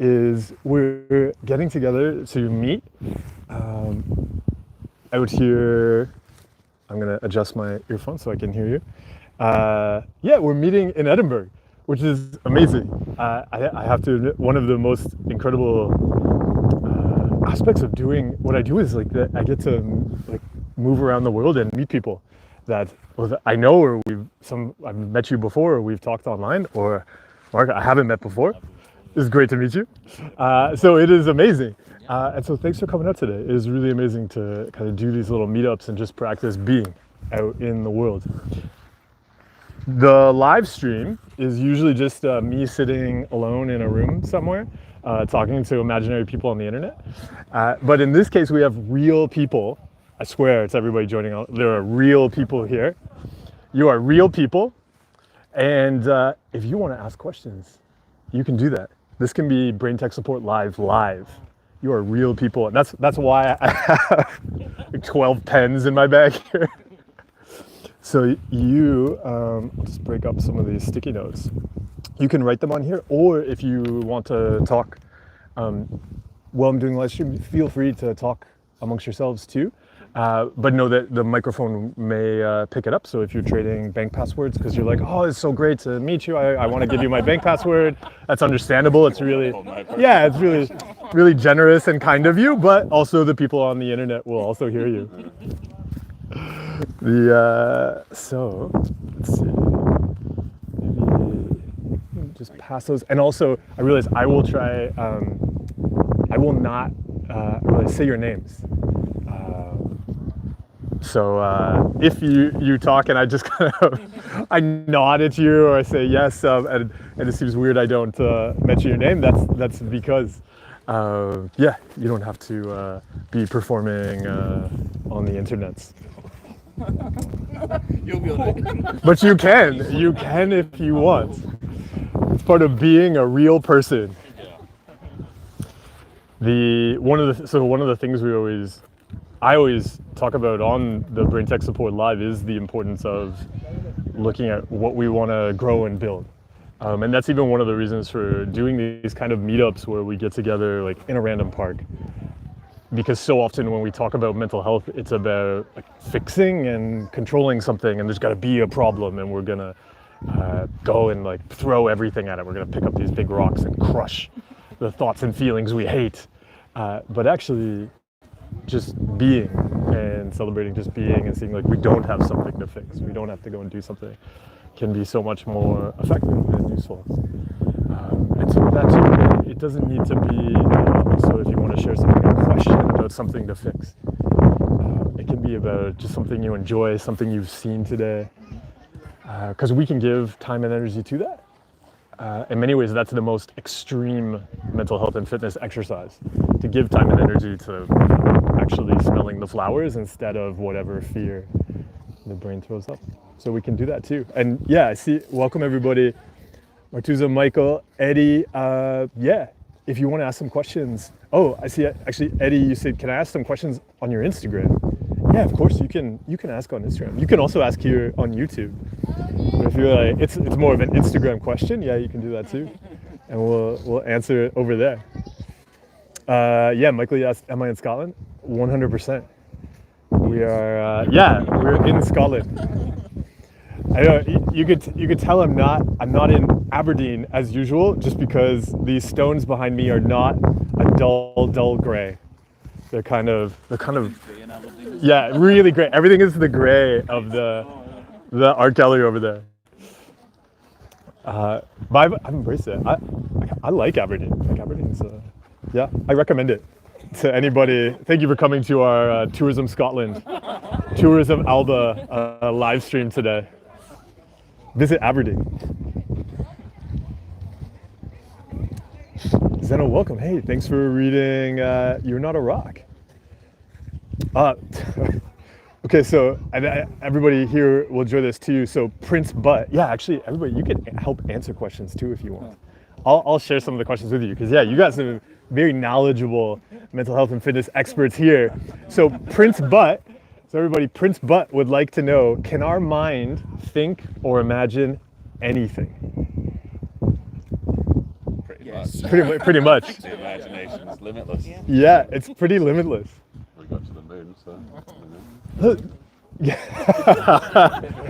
is we're getting together to meet out here. I'm gonna adjust my earphones so I can hear you. Yeah, we're meeting in Edinburgh, which is amazing. I have to admit, one of the most incredible aspects of doing what I do is like that I get to like move around the world and meet people that I know, or I've met you before, or we've talked online, or Mark, I haven't met before. It's great to meet you. So it is amazing. And so thanks for coming out today. It is really amazing to kind of do these little meetups and just practice being out in the world. The live stream is usually just me sitting alone in a room somewhere, talking to imaginary people on the internet. But in this case, we have real people. I swear it's everybody joining. There are real people here. You are real people. And if you want to ask questions, you can do that. This can be Brain Tech Support live. You are real people. And that's why I have like 12 pens in my bag here. So I'll just break up some of these sticky notes. You can write them on here, or if you want to talk while I'm doing live stream, feel free to talk amongst yourselves too. But know that the microphone may pick it up. So if you're trading bank passwords because you're like, oh, it's so great to meet you, I want to give you my bank password. That's understandable. It's really, it's really, really generous and kind of you. But also the people on the internet will also hear you. So let's see. Maybe just pass those. And also, I realize I will try. I will not really say your names. So if you talk and I just kind of I nod at you or I say yes, and it seems weird I don't mention your name, that's because you don't have to be performing on the internets. You'll be able to. But you can if you want. It's part of being a real person. One of the things I always talk about on the Brain Tech Support Live is the importance of looking at what we want to grow and build. And that's even one of the reasons for doing these kind of meetups where we get together like in a random park. Because so often when we talk about mental health, it's about like fixing and controlling something, and there's got to be a problem, and we're gonna go and like throw everything at it. We're gonna pick up these big rocks and crush the thoughts and feelings we hate. But actually, just being and celebrating just being and seeing like we don't have something to fix. We don't have to go and do something. Can be so much more effective and useful. And so with that too, it doesn't need to be also if you want to share something, a question about something to fix. It can be about just something you enjoy, something you've seen today. Because we can give time and energy to that. In many ways, that's the most extreme mental health and fitness exercise. To give time and energy to actually smelling the flowers instead of whatever fear the brain throws up. So we can do that too. And yeah, I see, welcome everybody. Martuza, Michael, Eddie, if you want to ask some questions. Oh, I see, actually, Eddie, you said, can I ask some questions on your Instagram? Yeah, of course, you can ask on Instagram. You can also ask here on YouTube. But if you're like, it's more of an Instagram question, yeah, you can do that too. And we'll answer it over there. Michael, you asked, am I in Scotland? 100%. We are, we're in Scotland. I know you could tell I'm not in Aberdeen as usual, just because these stones behind me are not a dull gray. They're kind of really gray. Everything is the gray of the art gallery over there. But I've embraced it. I like Aberdeen. Like Aberdeen's, I recommend it to anybody. Thank you for coming to our Tourism Scotland, Tourism Alba live stream today. Visit Aberdeen. Zeno, welcome. Hey, thanks for reading You're Not a Rock. Okay, so everybody here will enjoy this too. So Prince Butt, actually, everybody, you can help answer questions too if you want. I'll share some of the questions with you because you guys are very knowledgeable mental health and fitness experts here. So Prince Butt. So everybody, Prince Butt would like to know, can our mind think or imagine anything? Yes. Pretty much. The imagination is limitless. Yeah, it's pretty limitless. We got to the moon, so.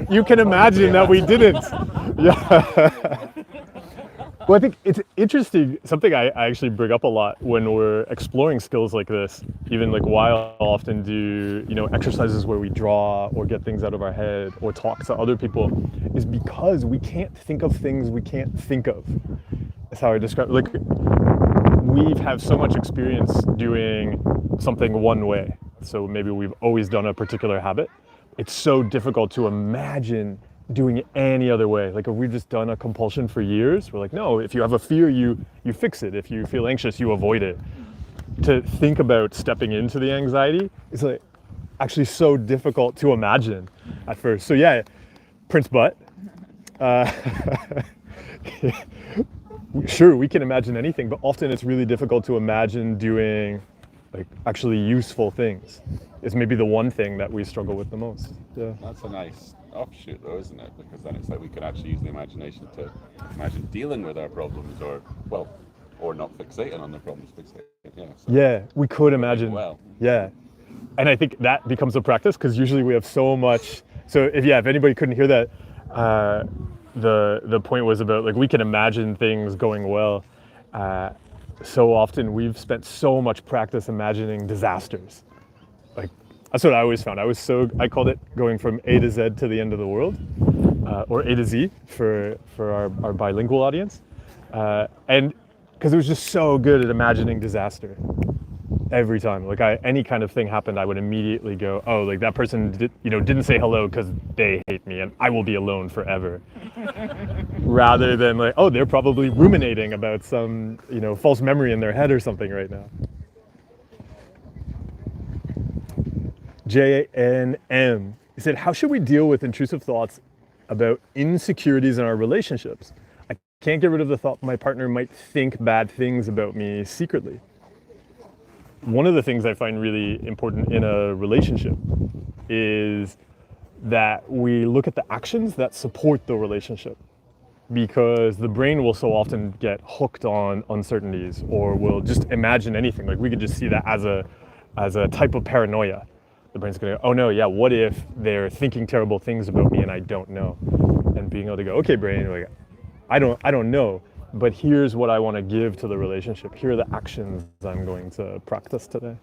You can imagine that we didn't. Yeah. Well, I think it's interesting. Something I actually bring up a lot when we're exploring skills like this, even like why I often do, exercises where we draw or get things out of our head or talk to other people, is because we can't think of things we can't think of. That's how I describe it. Like, we have so much experience doing something one way. So maybe we've always done a particular habit. It's so difficult to imagine doing it any other way. Like, if we've just done a compulsion for years, we're like, no, if you have a fear, you fix it. If you feel anxious, you avoid it. To think about stepping into the anxiety is like actually so difficult to imagine at first. So yeah, Prince Butt. Sure, we can imagine anything, but often it's really difficult to imagine doing like actually useful things. Is maybe the one thing that we struggle with the most. Yeah. That's a nice offshoot though, isn't it? Because then it's like we can actually use the imagination to imagine dealing with our problems, or not fixating on the problems, Yeah, we could imagine. Well. Yeah. And I think that becomes a practice, because usually we have so much. So if anybody couldn't hear that, the point was about like we can imagine things going well. So often we've spent so much practice imagining disasters. Like, that's what I always found. I called it going from A to Z to the end of the world, or A to Z for our bilingual audience. And because it was just so good at imagining disaster every time. Like, any kind of thing happened, I would immediately go, oh, like that person didn't say hello because they hate me and I will be alone forever. Rather than like, oh, they're probably ruminating about some, false memory in their head or something right now. JNM. He said, how should we deal with intrusive thoughts about insecurities in our relationships? I can't get rid of the thought my partner might think bad things about me secretly. One of the things I find really important in a relationship is that we look at the actions that support the relationship, because the brain will so often get hooked on uncertainties, or will just imagine anything. Like, we could just see that as a type of paranoia. The brain's gonna go, oh no, yeah, what if they're thinking terrible things about me and I don't know? And being able to go, okay, brain, like, I don't know, but here's what I want to give to the relationship. Here are the actions I'm going to practice today.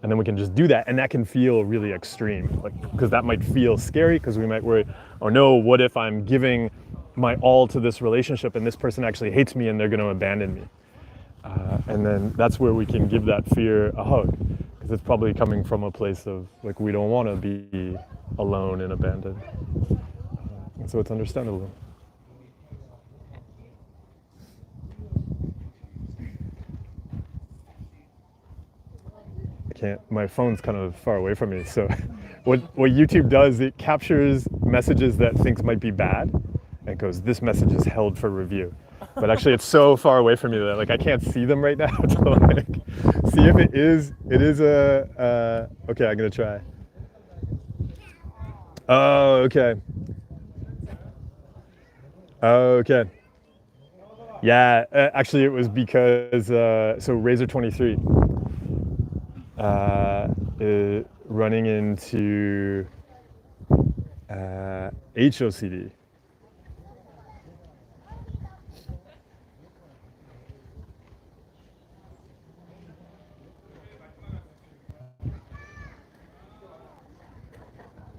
And then we can just do that, and that can feel really extreme, like, because that might feel scary, because we might worry, oh no, what if I'm giving my all to this relationship and this person actually hates me and they're going to abandon me? And then that's where we can give that fear a hug, because it's probably coming from a place of like, we don't want to be alone and abandoned. And so it's understandable. My phone's kind of far away from me, so what YouTube does, it captures messages that things might be bad, and it goes, this message is held for review. But actually it's so far away from me that like I can't see them right now to like see if it is okay, I'm gonna try. Oh, okay. Yeah, actually it was because so Razor 23 running into HOCD.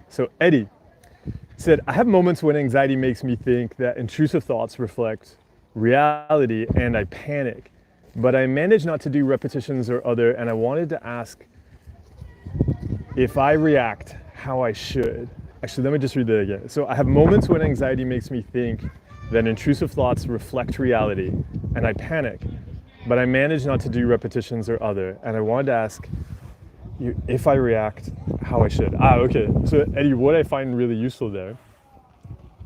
So Eddie said, I have moments when anxiety makes me think that intrusive thoughts reflect reality and I panic, but I manage not to do repetitions or other, and I wanted to ask if I react how I should. Actually, let me just read that again. So I have moments when anxiety makes me think that intrusive thoughts reflect reality and I panic, but I manage not to do repetitions or other, and I wanted to ask you if I react how I should. Okay. So Eddie, what I find really useful there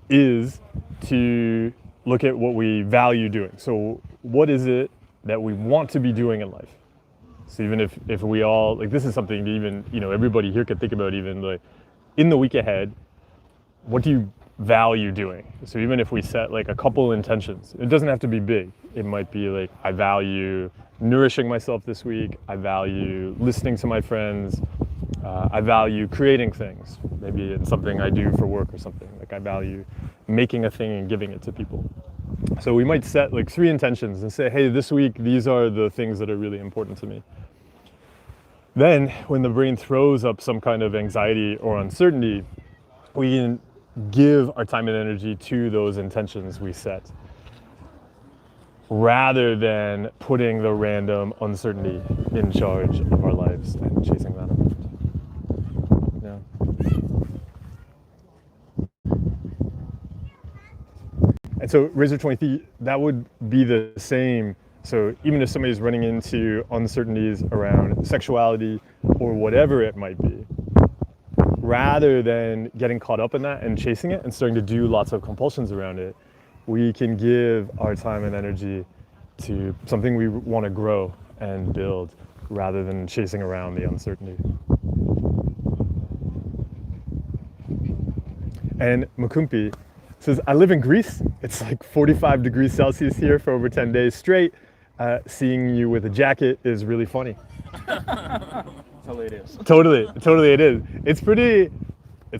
is to look at what we value doing. So what is it that we want to be doing in life? So even if we all, like, this is something that even, everybody here could think about, even like in the week ahead, what do you value doing. So even if we set like a couple intentions, it doesn't have to be big. It might be like, I value nourishing myself this week. I value listening to my friends. I value creating things. Maybe it's something I do for work or something. Like I value making a thing and giving it to people. So we might set like 3 intentions and say, hey, this week, these are the things that are really important to me. Then when the brain throws up some kind of anxiety or uncertainty, we can give our time and energy to those intentions we set, rather than putting the random uncertainty in charge of our lives and chasing that around. Yeah. And so Razor 23, that would be the same. So even if somebody's running into uncertainties around sexuality or whatever it might be, rather than getting caught up in that and chasing it and starting to do lots of compulsions around it, we can give our time and energy to something we want to grow and build, rather than chasing around the uncertainty. And Mukumpi says, I live in Greece. It's like 45 degrees Celsius here for over 10 days straight. Seeing you with a jacket is really funny. Hilarious. Totally it is. It's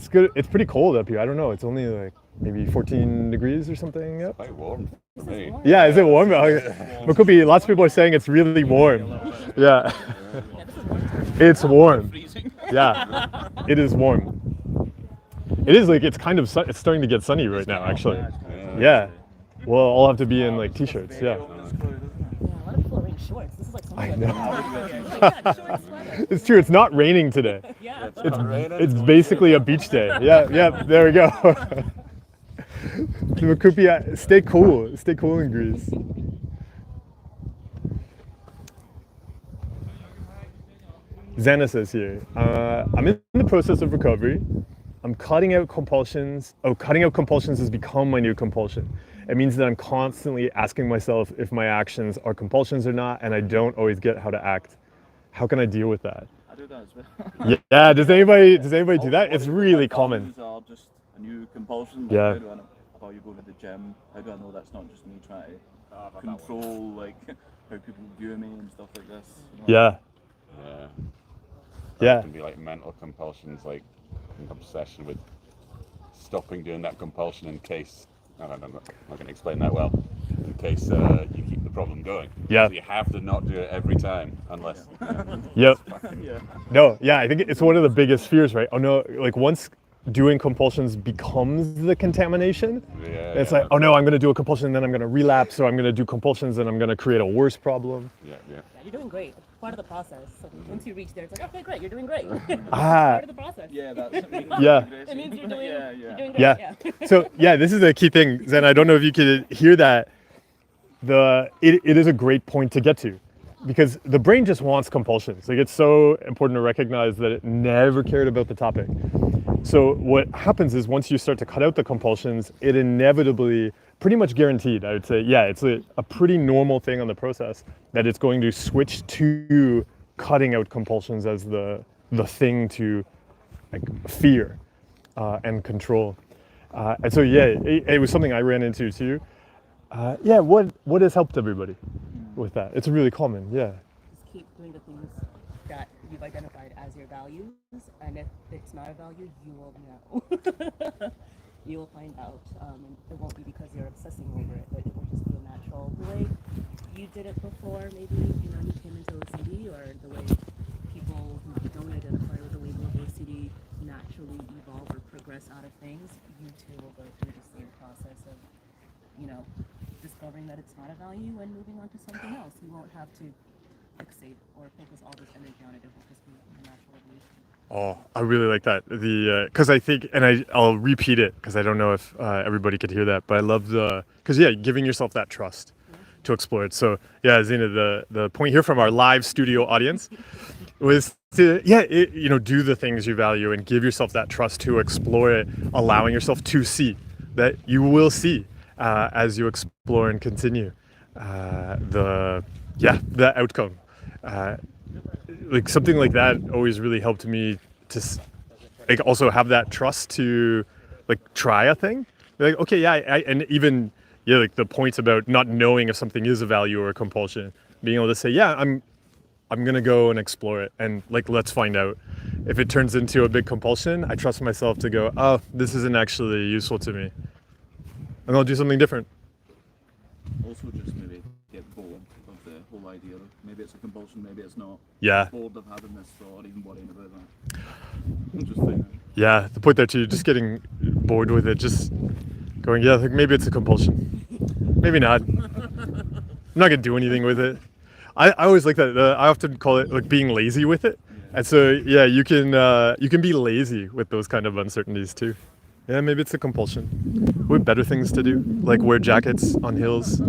good. It's pretty cold up here. I don't know. It's only like maybe 14 degrees or something. Yep. Quite warm for me. Yeah, is it warm? Mukumpi, lots of people are saying it's really warm. Yeah. It's warm. Yeah, it is warm. It is like, it's kind of, it's starting to get sunny right now, actually. Yeah. Well, I'll have to be in like t-shirts, yeah. Yeah, a lot of people are wearing shorts. This is like I something know. It's true, it's not raining today. Yeah. It's basically a beach day. Yeah, there we go. Mukumpi, stay cool in Greece. Zana says here, I'm in the process of recovery. I'm cutting out compulsions. Cutting out compulsions has become my new compulsion. It means that I'm constantly asking myself if my actions are compulsions or not, and I don't always get how to act. How can I deal with that? I do that as well. Yeah, does anybody do that? It's really common. Are just a new compulsion. Like, Yeah. How you go to the gym. How do I know that's not just me trying to control like how people view me and stuff like this? You know? Yeah. Yeah. It can be like mental compulsions, like an obsession with stopping doing that compulsion in case, I'm not going to explain that well, in case you keep the problem going. Yeah. So you have to not do it every time, unless... Yep. Yeah. No, yeah, I think it's one of the biggest fears, right? Oh no, like once doing compulsions becomes the contamination, it's like, oh no, I'm going to do a compulsion and then I'm going to relapse, or I'm going to do compulsions and I'm going to create a worse problem. Yeah. Yeah, you're doing great. It's part of the process. So once you reach there, it's like, okay, great, you're doing great. Ah. Part of the process. Yeah, that's Yeah. It means you're doing, yeah. you're doing great. Yeah. So yeah, this is a key thing, Zen. I don't know if you could hear that. It is a great point to get to, because the brain just wants compulsions. Like, it's so important to recognize that it never cared about the topic. So what happens is, once you start to cut out the compulsions, it inevitably, pretty much guaranteed, I would say, yeah, it's a pretty normal thing on the process, that it's going to switch to cutting out compulsions as the thing to like fear and control. And so yeah, it was something I ran into too. Yeah, what has helped everybody with that? It's really common, yeah. Just keep doing the things that you've identified as your values, and if it's not a value, you will know. You will find out, and it won't be because you're obsessing over it, but it will just be a natural, the way you did it before, maybe, you came into OCD, or the way people who don't identify with the label of OCD naturally evolve or progress out of things. You too will go through the same process of, discovering that it's not a value and moving on to something else. You won't have to fixate or focus all this energy on it. It will just be a natural evolution. Oh, I really like that. Because I think, and I'll repeat it because I don't know if everybody could hear that, but I love because yeah, giving yourself that trust to explore it. So yeah, Zena, the point here from our live studio audience was to, do the things you value and give yourself that trust to explore it, allowing yourself to see that you will see as you explore and continue the outcome. Like something like that always really helped me to like also have that trust to like try a thing Like, okay, yeah, and even yeah, like the points about not knowing if something is a value or a compulsion, being able to say, yeah, I'm gonna go and explore it, and like let's find out. If it turns into a big compulsion, I trust myself to go, oh, this isn't actually useful to me, and I'll do something different. Also, just maybe get bored of the whole idea. Maybe it's a compulsion, maybe it's not. Yeah. Bored of having this thought, even worrying about that. I'm just thinking. Yeah, the point there too, just getting bored with it, just going, yeah, like maybe it's a compulsion, maybe not. I'm not gonna do anything with it. I always like that. I often call it like being lazy with it, and so yeah, you can be lazy with those kind of uncertainties too. Yeah, maybe it's a compulsion. We have better things to do, like wear jackets on hills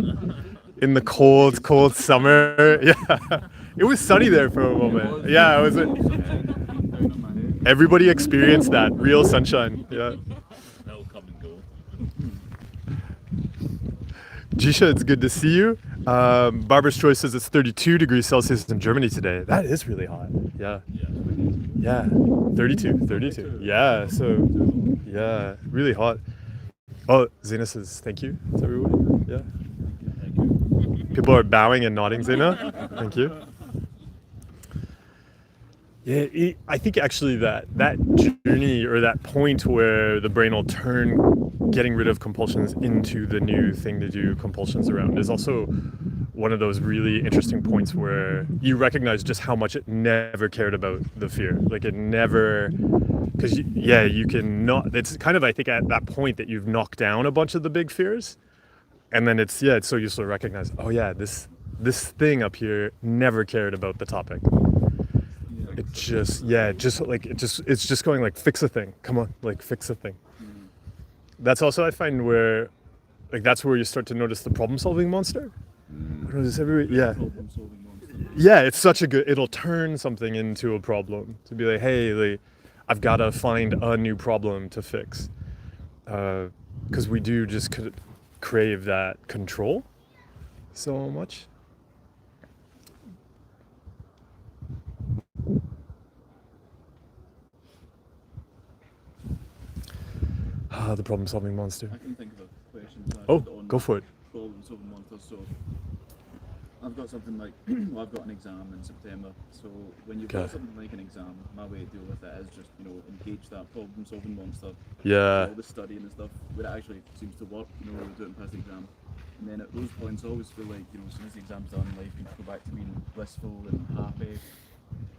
in the cold summer. Yeah, it was sunny there for a moment. Yeah, it was. Everybody experienced that real sunshine. Yeah. That'll come and go. Jisha, it's good to see you. Barbara's Choice says it's 32 degrees Celsius in Germany today. That is really hot. Yeah. Yeah. 32. Yeah. So, yeah, really hot. Oh, Zena says thank you to everyone. Yeah. Thank you. People are bowing and nodding, Zena. Thank you. Yeah, I think actually that journey or that point where the brain will turn getting rid of compulsions into the new thing to do compulsions around is also one of those really interesting points where you recognize just how much it never cared about the fear. Like it never, because you can not, it's kind of, I think at that point that you've knocked down a bunch of the big fears, and then it's so useful to recognize, oh yeah, this thing up here never cared about the topic. It just it's just going like, fix a thing. Come on, like fix a thing. That's also, I find, where like that's where you start to notice the problem-solving monster. Yeah, it's such a good. It'll turn something into a problem to be like, hey, like, I've got to find a new problem to fix, because we do just crave that control so much. The problem-solving monster. I can think of a question. Oh, go for it. Problem-solving monsters. So I've got something like, well, I've got an exam in September. So when you've got something like an exam, my way to deal with it is just, engage that problem-solving monster. Yeah. All the studying and stuff, where it actually seems to work, do it and pass the exam. And then at those points, I always feel like, as soon as the exam's done, life can go back to being blissful and happy.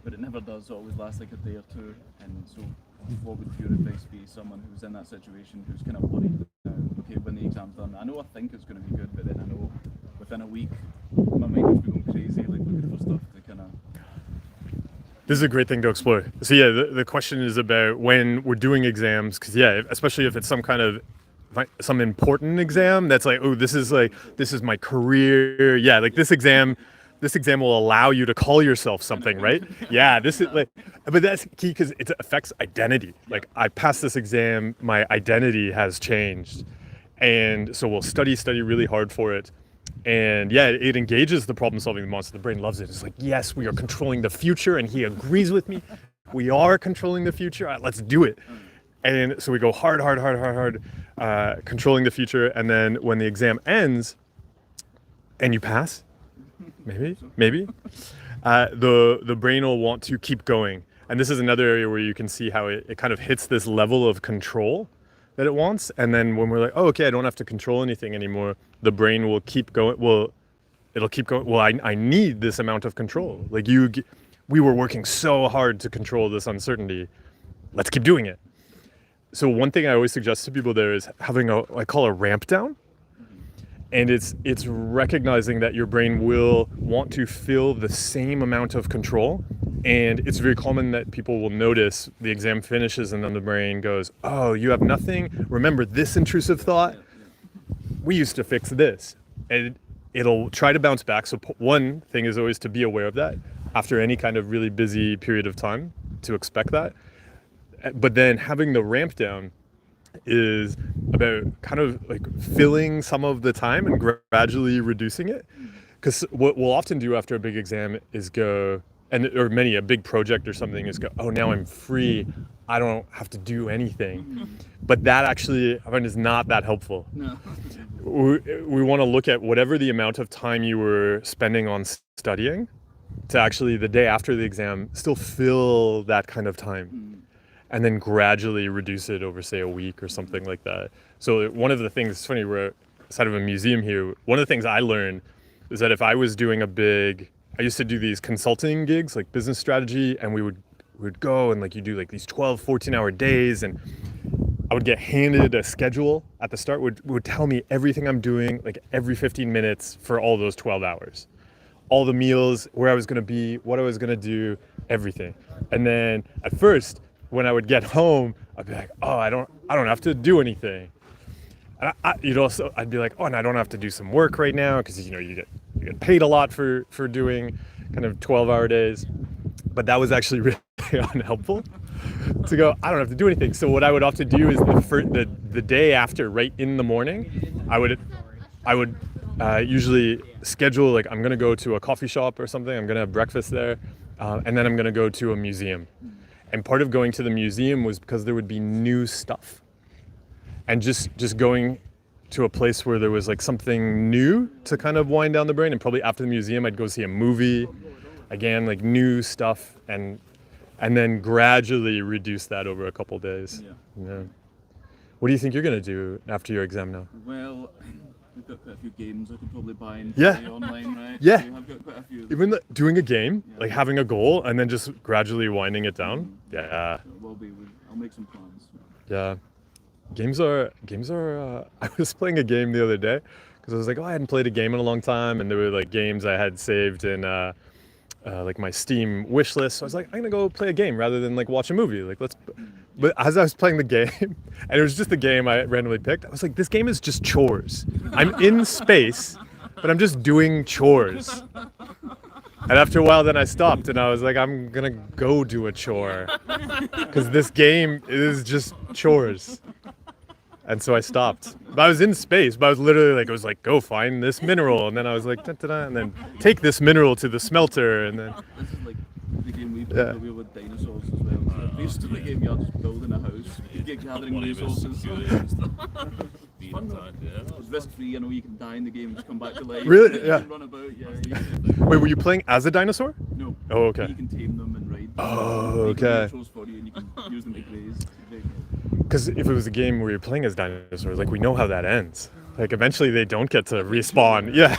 But it never does. It always lasts like a day or two. And so what would your advice be, someone who's in that situation, who's kind of worried, okay, when the exam's done, I know I think it's going to be good, but then I know within a week, my mind will be going crazy, like looking for stuff to kind of... This is a great thing to explore. So yeah, the question is about when we're doing exams, because yeah, especially if it's some important exam that's like, oh, this is my career. Yeah, like this exam will allow you to call yourself something, right? Yeah, this is like, but that's key because it affects identity. Like I passed this exam, my identity has changed. And so we'll study really hard for it. And yeah, it engages the problem-solving monster. The brain loves it. It's like, yes, we are controlling the future, and he agrees with me. We are controlling the future. Let's do it. And so we go hard, controlling the future. And then when the exam ends, and you pass, maybe, the brain will want to keep going. And this is another area where you can see how it kind of hits this level of control that it wants. And then when we're like, oh, okay, I don't have to control anything anymore, the brain will keep going. It'll keep going. Well, I need this amount of control. Like we were working so hard to control this uncertainty. Let's keep doing it. So one thing I always suggest to people there is having I call a ramp down. And it's recognizing that your brain will want to feel the same amount of control. And it's very common that people will notice the exam finishes and then the brain goes, oh, you have nothing? Remember this intrusive thought? We used to fix this. And it'll try to bounce back. So one thing is always to be aware of that after any kind of really busy period of time, to expect that. But then having the ramp down is about kind of like filling some of the time and gradually reducing it. Because what we'll often do after a big exam is go, or many a big project or something is go, oh, now I'm free, I don't have to do anything. But that actually, I find, is not that helpful. No. We want to look at whatever the amount of time you were spending on studying to actually the day after the exam still fill that kind of time, and then gradually reduce it over, say, a week or something like that. So one of the things, it's funny, we're outside of a museum here, one of the things I learned is that if I was doing I used to do these consulting gigs, like business strategy, and we would go and like you do like these 12, 14-hour days, and I would get handed a schedule at the start, would tell me everything I'm doing, like every 15 minutes for all those 12 hours. All the meals, where I was gonna be, what I was gonna do, everything. And then at first, when I would get home, I'd be like, oh, I don't have to do anything. And I'd be like, oh, and I don't have to do some work right now, because you get paid a lot for doing kind of 12-hour days. But that was actually really unhelpful to go, I don't have to do anything. So what I would often do is the day after, right in the morning, I would usually schedule, like, I'm gonna go to a coffee shop or something, I'm gonna have breakfast there, and then I'm gonna go to a museum. And part of going to the museum was because there would be new stuff. And just going to a place where there was like something new to kind of wind down the brain. And probably after the museum, I'd go see a movie, again, like new stuff, and then gradually reduce that over a couple days. Yeah. What do you think you're gonna do after your exam now? Well, we've got quite a few games I could probably buy and Yeah. play online, right? Yeah. So I've got quite a few. Even doing a game, like having a goal, and then just gradually winding it down. Yeah. I'll make some plans. Yeah. Games are. I was playing a game the other day because I was like, oh, I hadn't played a game in a long time, and there were like games I had saved in like my Steam wish list. So I was like, I'm gonna go play a game rather than like watch a movie. Like But as I was playing the game, and it was just the game I randomly picked, I was like, this game is just chores. I'm in space, but I'm just doing chores. And after a while, then I stopped, and I was like, I'm gonna go do a chore because this game is just chores. And so I stopped. But I was in space, but I was literally like, it was like, go find this mineral. And then I was like, da-da-da, and then take this mineral to the smelter. And then, This is like the game we played with dinosaurs as well. So basically, the game you're just building a house, you get gathering resources. Fun though. It's risk-free, you know, you can die in the game and just come back to life. Really? You Yeah. can run about, Wait, were you playing as a dinosaur? No. Oh, okay. You can tame them and ride them. Oh, They can okay. make chores for you and you can use them to graze. Because if it was a game where you're playing as dinosaurs, like we know how that ends. Like eventually they don't get to respawn. Yeah.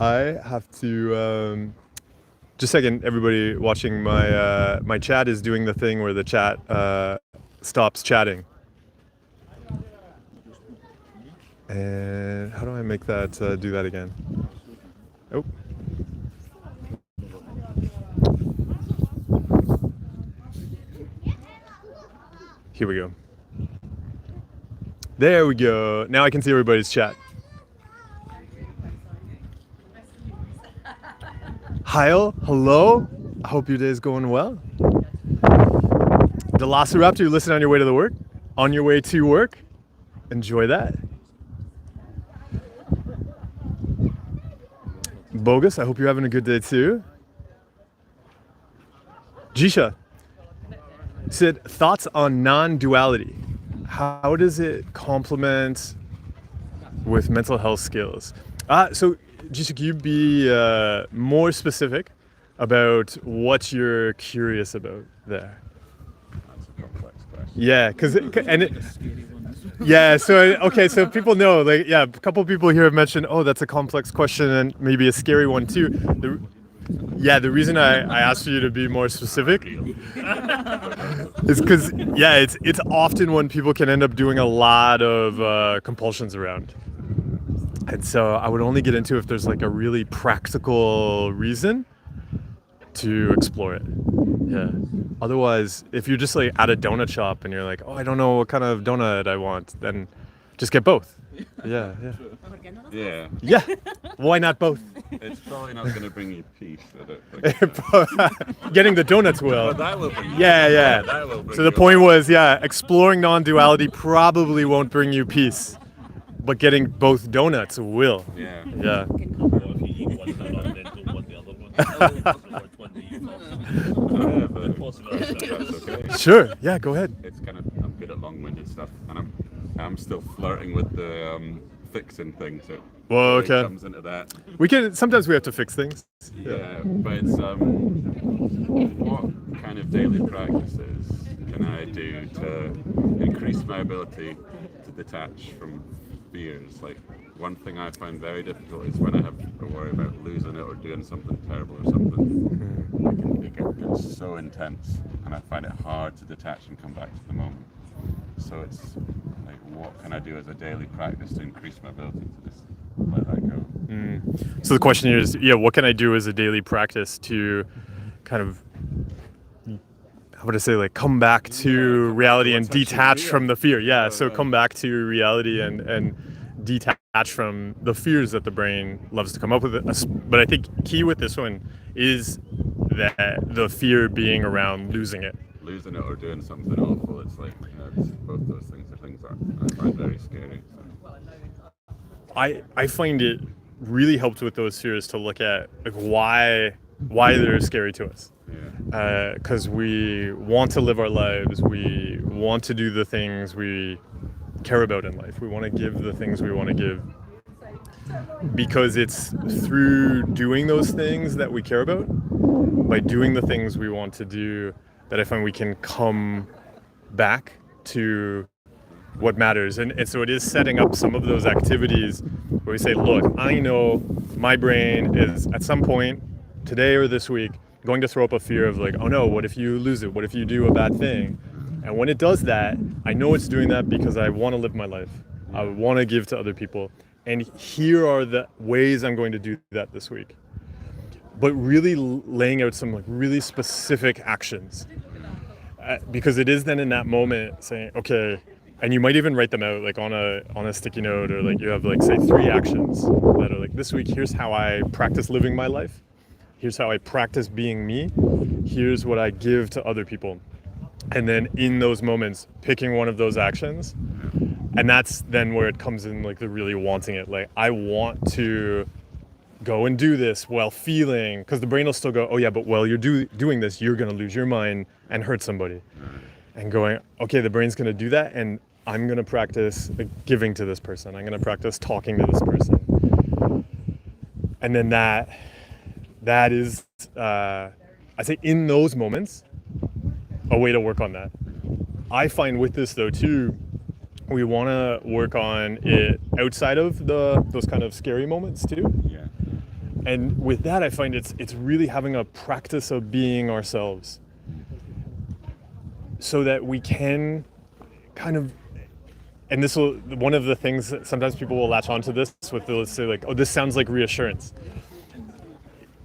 I have to. Just a second, everybody watching my chat is doing the thing where the chat stops chatting. And how do I make that do that again? Oh. Here we go. There we go. Now I can see everybody's chat. Heil, hello. I hope your day is going well. Velociraptor, you listen on your way to the work? On your way to work? Enjoy that. Bogus, I hope you're having a good day too. Jisha said, thoughts on non-duality. How does it complement with mental health skills? So, Jisha, can you be more specific about what you're curious about there? That's a complex question. Yeah, yeah. So okay, so people know, like, yeah, a couple people here have mentioned, oh, that's a complex question and maybe a scary one too. The reason I asked you to be more specific is because, yeah, it's often when people can end up doing a lot of compulsions around. And so I would only get into if there's like a really practical reason to explore it. Yeah. Otherwise, if you're just like at a donut shop and you're like, oh, I don't know what kind of donut I want, then just get both. Yeah. Yeah, Yeah. Why not both? it's probably not going to bring you peace. I don't think. Getting the donuts will. But that will bring you Yeah. that will bring So the you point was, yeah, exploring non-duality probably won't bring you peace, but getting both donuts will. Yeah. Yeah. Can cover one turn on and then don't want the other one. So which one do you but possibly that's okay. Sure. Yeah, go ahead. It's kind of, I'm good at long-winded stuff, and I'm still flirting with the fixing thing, so Well, it okay. comes into that. Sometimes we have to fix things. Yeah, but it's what kind of daily practices can I do to increase my ability to detach from fears? Like, one thing I find very difficult is when I have to worry about losing it or doing something terrible or something. It can get so intense, and I find it hard to detach and come back to the moment. So it's like, what can I do as a daily practice to increase my ability to just let that go? So the question here is, yeah, what can I do as a daily practice to kind of, how would I say, like, come back to reality and detach from the fear? Yeah, so come back to reality and detach from the fears that the brain loves to come up with. But I think key with this one is that the fear being around losing it. Losing it or doing something awful. It's like, it's both those things are things that I find very scary. So. I find it really helps with those fears to look at, like, why they're scary to us. Yeah. Because we want to live our lives, we want to do the things we care about in life, we want to give the things we want to give, because it's through doing those things that we care about, by doing the things we want to do, that I find we can come back to what matters. And so it is setting up some of those activities where we say, look, I know my brain is at some point today or this week going to throw up a fear of, like, oh no, what if you lose it? What if you do a bad thing? And when it does that, I know it's doing that because I want to live my life. I want to give to other people. And here are the ways I'm going to do that this week. But really laying out some, like, really specific actions. Because it is then in that moment saying, okay, and you might even write them out, like, on a sticky note, or like you have, like, say 3 actions that are like, this week, here's how I practice living my life. Here's how I practice being me. Here's what I give to other people. And then in those moments, picking one of those actions. And that's then where it comes in, like, the really wanting it. Like, I want to go and do this while feeling, because the brain will still go, oh yeah, but while you're doing this, you're going to lose your mind and hurt somebody. And going, okay, the brain's going to do that, and I'm going to practice, like, giving to this person. I'm going to practice talking to this person. And then that is, I say, in those moments, a way to work on that. I find with this, though, too, we want to work on it outside of those kind of scary moments, too. Yeah. And with that, I find it's really having a practice of being ourselves, so that we can kind of, and this will, one of the things that sometimes people will latch onto this with, they'll say, like, oh, this sounds like reassurance,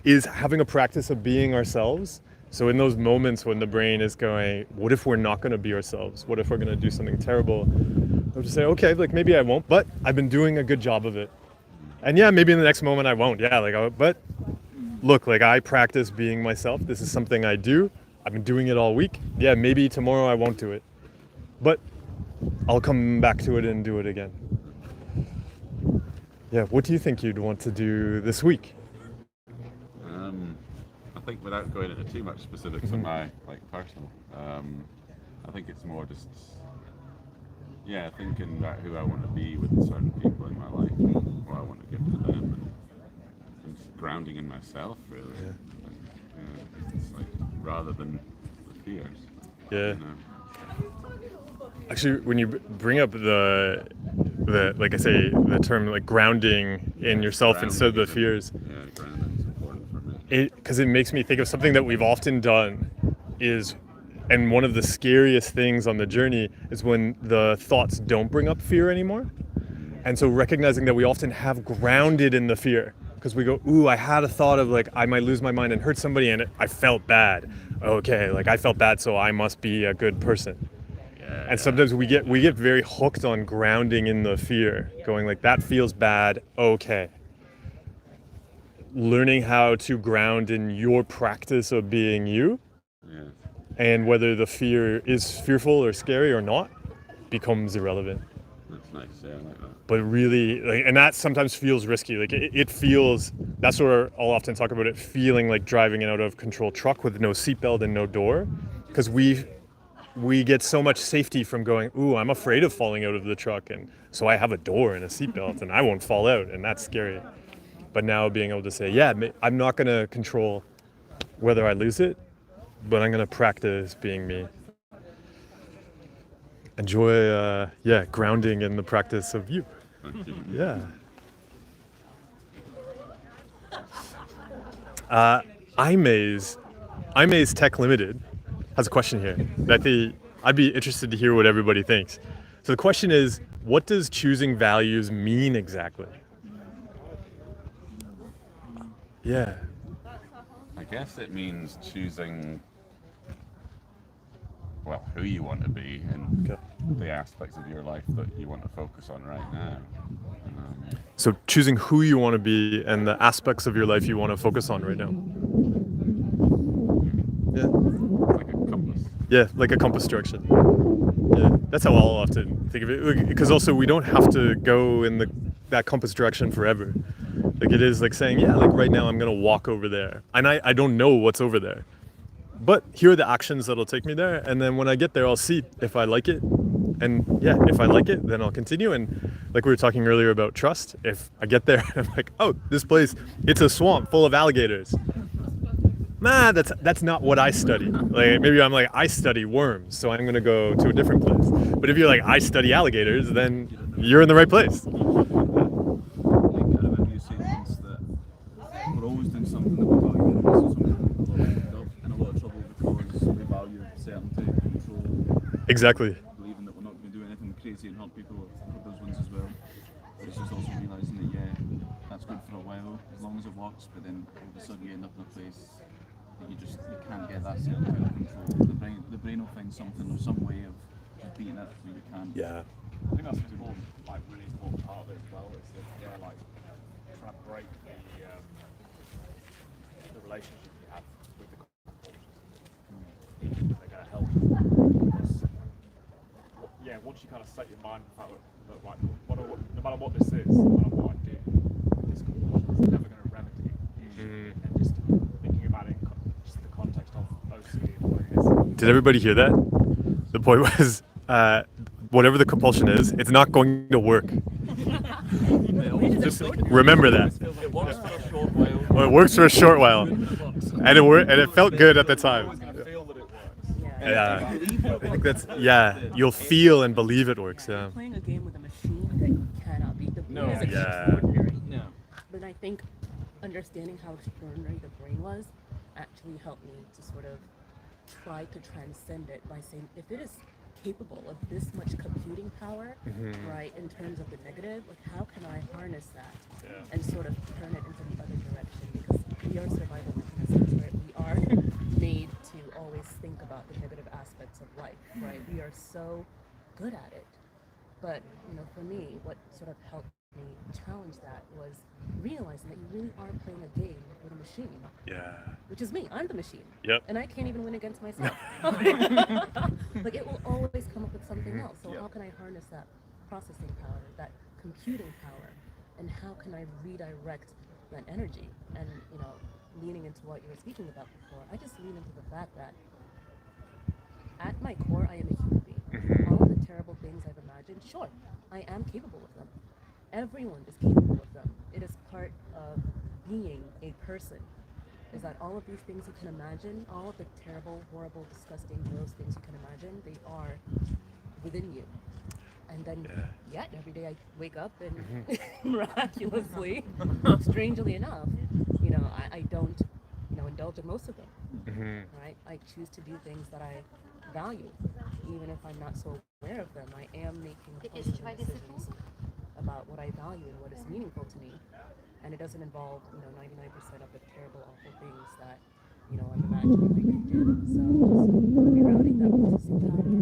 is having a practice of being ourselves. So in those moments when the brain is going, what if we're not going to be ourselves? What if we're going to do something terrible? I'll just say, okay, like, maybe I won't, but I've been doing a good job of it. And yeah, maybe in the next moment I won't. Yeah, like, but look, like, I practice being myself. This is something I do. I've been doing it all week. Yeah, maybe tomorrow I won't do it, but I'll come back to it and do it again. Yeah, what do you think you'd want to do this week? I think, without going into too much specifics on my, like, personal, I think it's more just, yeah, thinking about who I want to be with certain people in my life, and what I want to give to them, and just grounding in myself, really. Yeah. It's like, rather than the fears. Yeah. You know? Actually, when you bring up the like I say, the term, like, grounding in yourself instead of the fears. Yeah, grounding is important for me. Because it makes me think of something that we've often done is, and one of the scariest things on the journey is when the thoughts don't bring up fear anymore. And so recognizing that we often have grounded in the fear, because we go, ooh, I had a thought of, like, I might lose my mind and hurt somebody, and I felt bad. Okay, like, I felt bad, so I must be a good person. And sometimes we get very hooked on grounding in the fear, going, like, that feels bad, okay. Learning how to ground in your practice of being you, and whether the fear is fearful or scary or not, becomes irrelevant. That's nice. Yeah, I like that. But really, like, and that sometimes feels risky. Like it feels. That's where I'll often talk about it feeling like driving an out of control truck with no seatbelt and no door, because we get so much safety from going, ooh, I'm afraid of falling out of the truck, and so I have a door and a seatbelt, and I won't fall out, and that's scary. But now being able to say, yeah, I'm not gonna control whether I lose it, but I'm gonna practice being me. Enjoy, grounding in the practice of you. Yeah. iMaze Tech Limited has a question here that I'd be interested to hear what everybody thinks. So the question is, what does choosing values mean exactly? Yeah. I guess it means choosing, well, who you want to be and the aspects of your life that you want to focus on right now. So choosing who you want to be and the aspects of your life you want to focus on right now. Yeah. Like a compass. Yeah, like a compass direction. Yeah, that's how I'll often think of it. Because also we don't have to go in that compass direction forever. Like it is like saying, yeah, like right now I'm gonna walk over there, and I don't know what's over there, but here are the actions that'll take me there, and then when I get there, I'll see if I like it, and yeah, if I like it, then I'll continue. And like we were talking earlier about trust, if I get there, I'm like, oh, this place, it's a swamp full of alligators. Nah, that's not what I study. Like maybe I'm like, I study worms, so I'm gonna go to a different place. But if you're like, I study alligators, then you're in the right place. I remember you saying once that we're always doing something that we value, and this is something we're in a lot of trouble because we value certainty, control. Exactly. Believing that we're not going to do anything crazy and hurt people for those ones as well. But it's just also realising that that's good for a while as long as it works, but then all of a sudden you end up in a place that you can't get that certainty or control. The brain will find something or some way of just beating it where you can't. Yeah. I think that's an important, really important part of it as well. Is that trying to break the relationship you have with the compulsions. They're going to help. Because, once you kind of set your mind on the fact that no matter what this is, no matter what I do, this compulsion is never going to remedy. And just thinking about it in just the context of OCD and what it is. Did everybody hear that? The point was, whatever the compulsion is, it's not going to work. Just remember that. It works for a short while. Well, it works for a short while, and it felt good at the time. Feel that it works. Yeah, I think that's you'll feel and believe it works. Yeah. Playing a game with a machine that you cannot beat. The brain is Yeah. extraordinary. No. But I think understanding how extraordinary the brain was actually helped me to sort of try to transcend it by saying, if it is capable of this much computing power, right, in terms of the negative, like how can I harness that and sort of turn it into the other direction? Because we are survival mechanisms, right? We are made to always think about the negative aspects of life, right? We are so good at it. But, for me, what sort of helped me challenge that was realizing that you really are playing a game with a machine. Yeah. Which is me. I'm the machine. Yep. And I can't even win against myself. Like it will always come up with something else. So how can I harness that processing power, that computing power, and how can I redirect that energy? And leaning into what you were speaking about before, I just lean into the fact that at my core, I am a human being. All of the terrible things I've imagined, sure, I am capable of them. Everyone is capable of them. It is part of being a person. Is that all of these things you can imagine, all of the terrible, horrible, disgusting, gross things you can imagine, they are within you. And then, yet every day I wake up and miraculously, strangely enough, I don't, indulge in most of them. Right? I choose to do things that I value, even if I'm not so aware of them. I am making conscious decisions about what I value and what is meaningful to me. And it doesn't involve, 99% of the terrible, awful things that, I'm imagining I can do. So just rerouting that processing power and,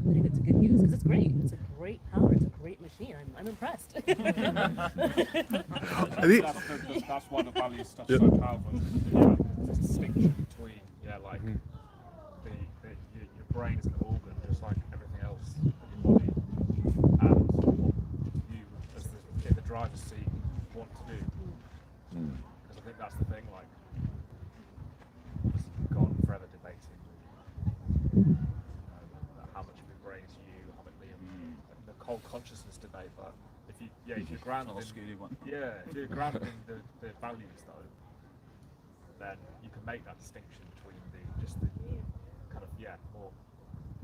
putting it to good use, because it's great. It's a great power. It's a great machine. I'm impressed. I think that's why the value stuff's so powerful. The distinction between, your brain is an organ, just like everything else in your body. to do. Because I think that's the thing, like, we've gone forever debating how much of your brain is you, how much the whole consciousness debate. But if you're grounded in, scary one. if you're grounded in the values though, then you can make that distinction between the kind of more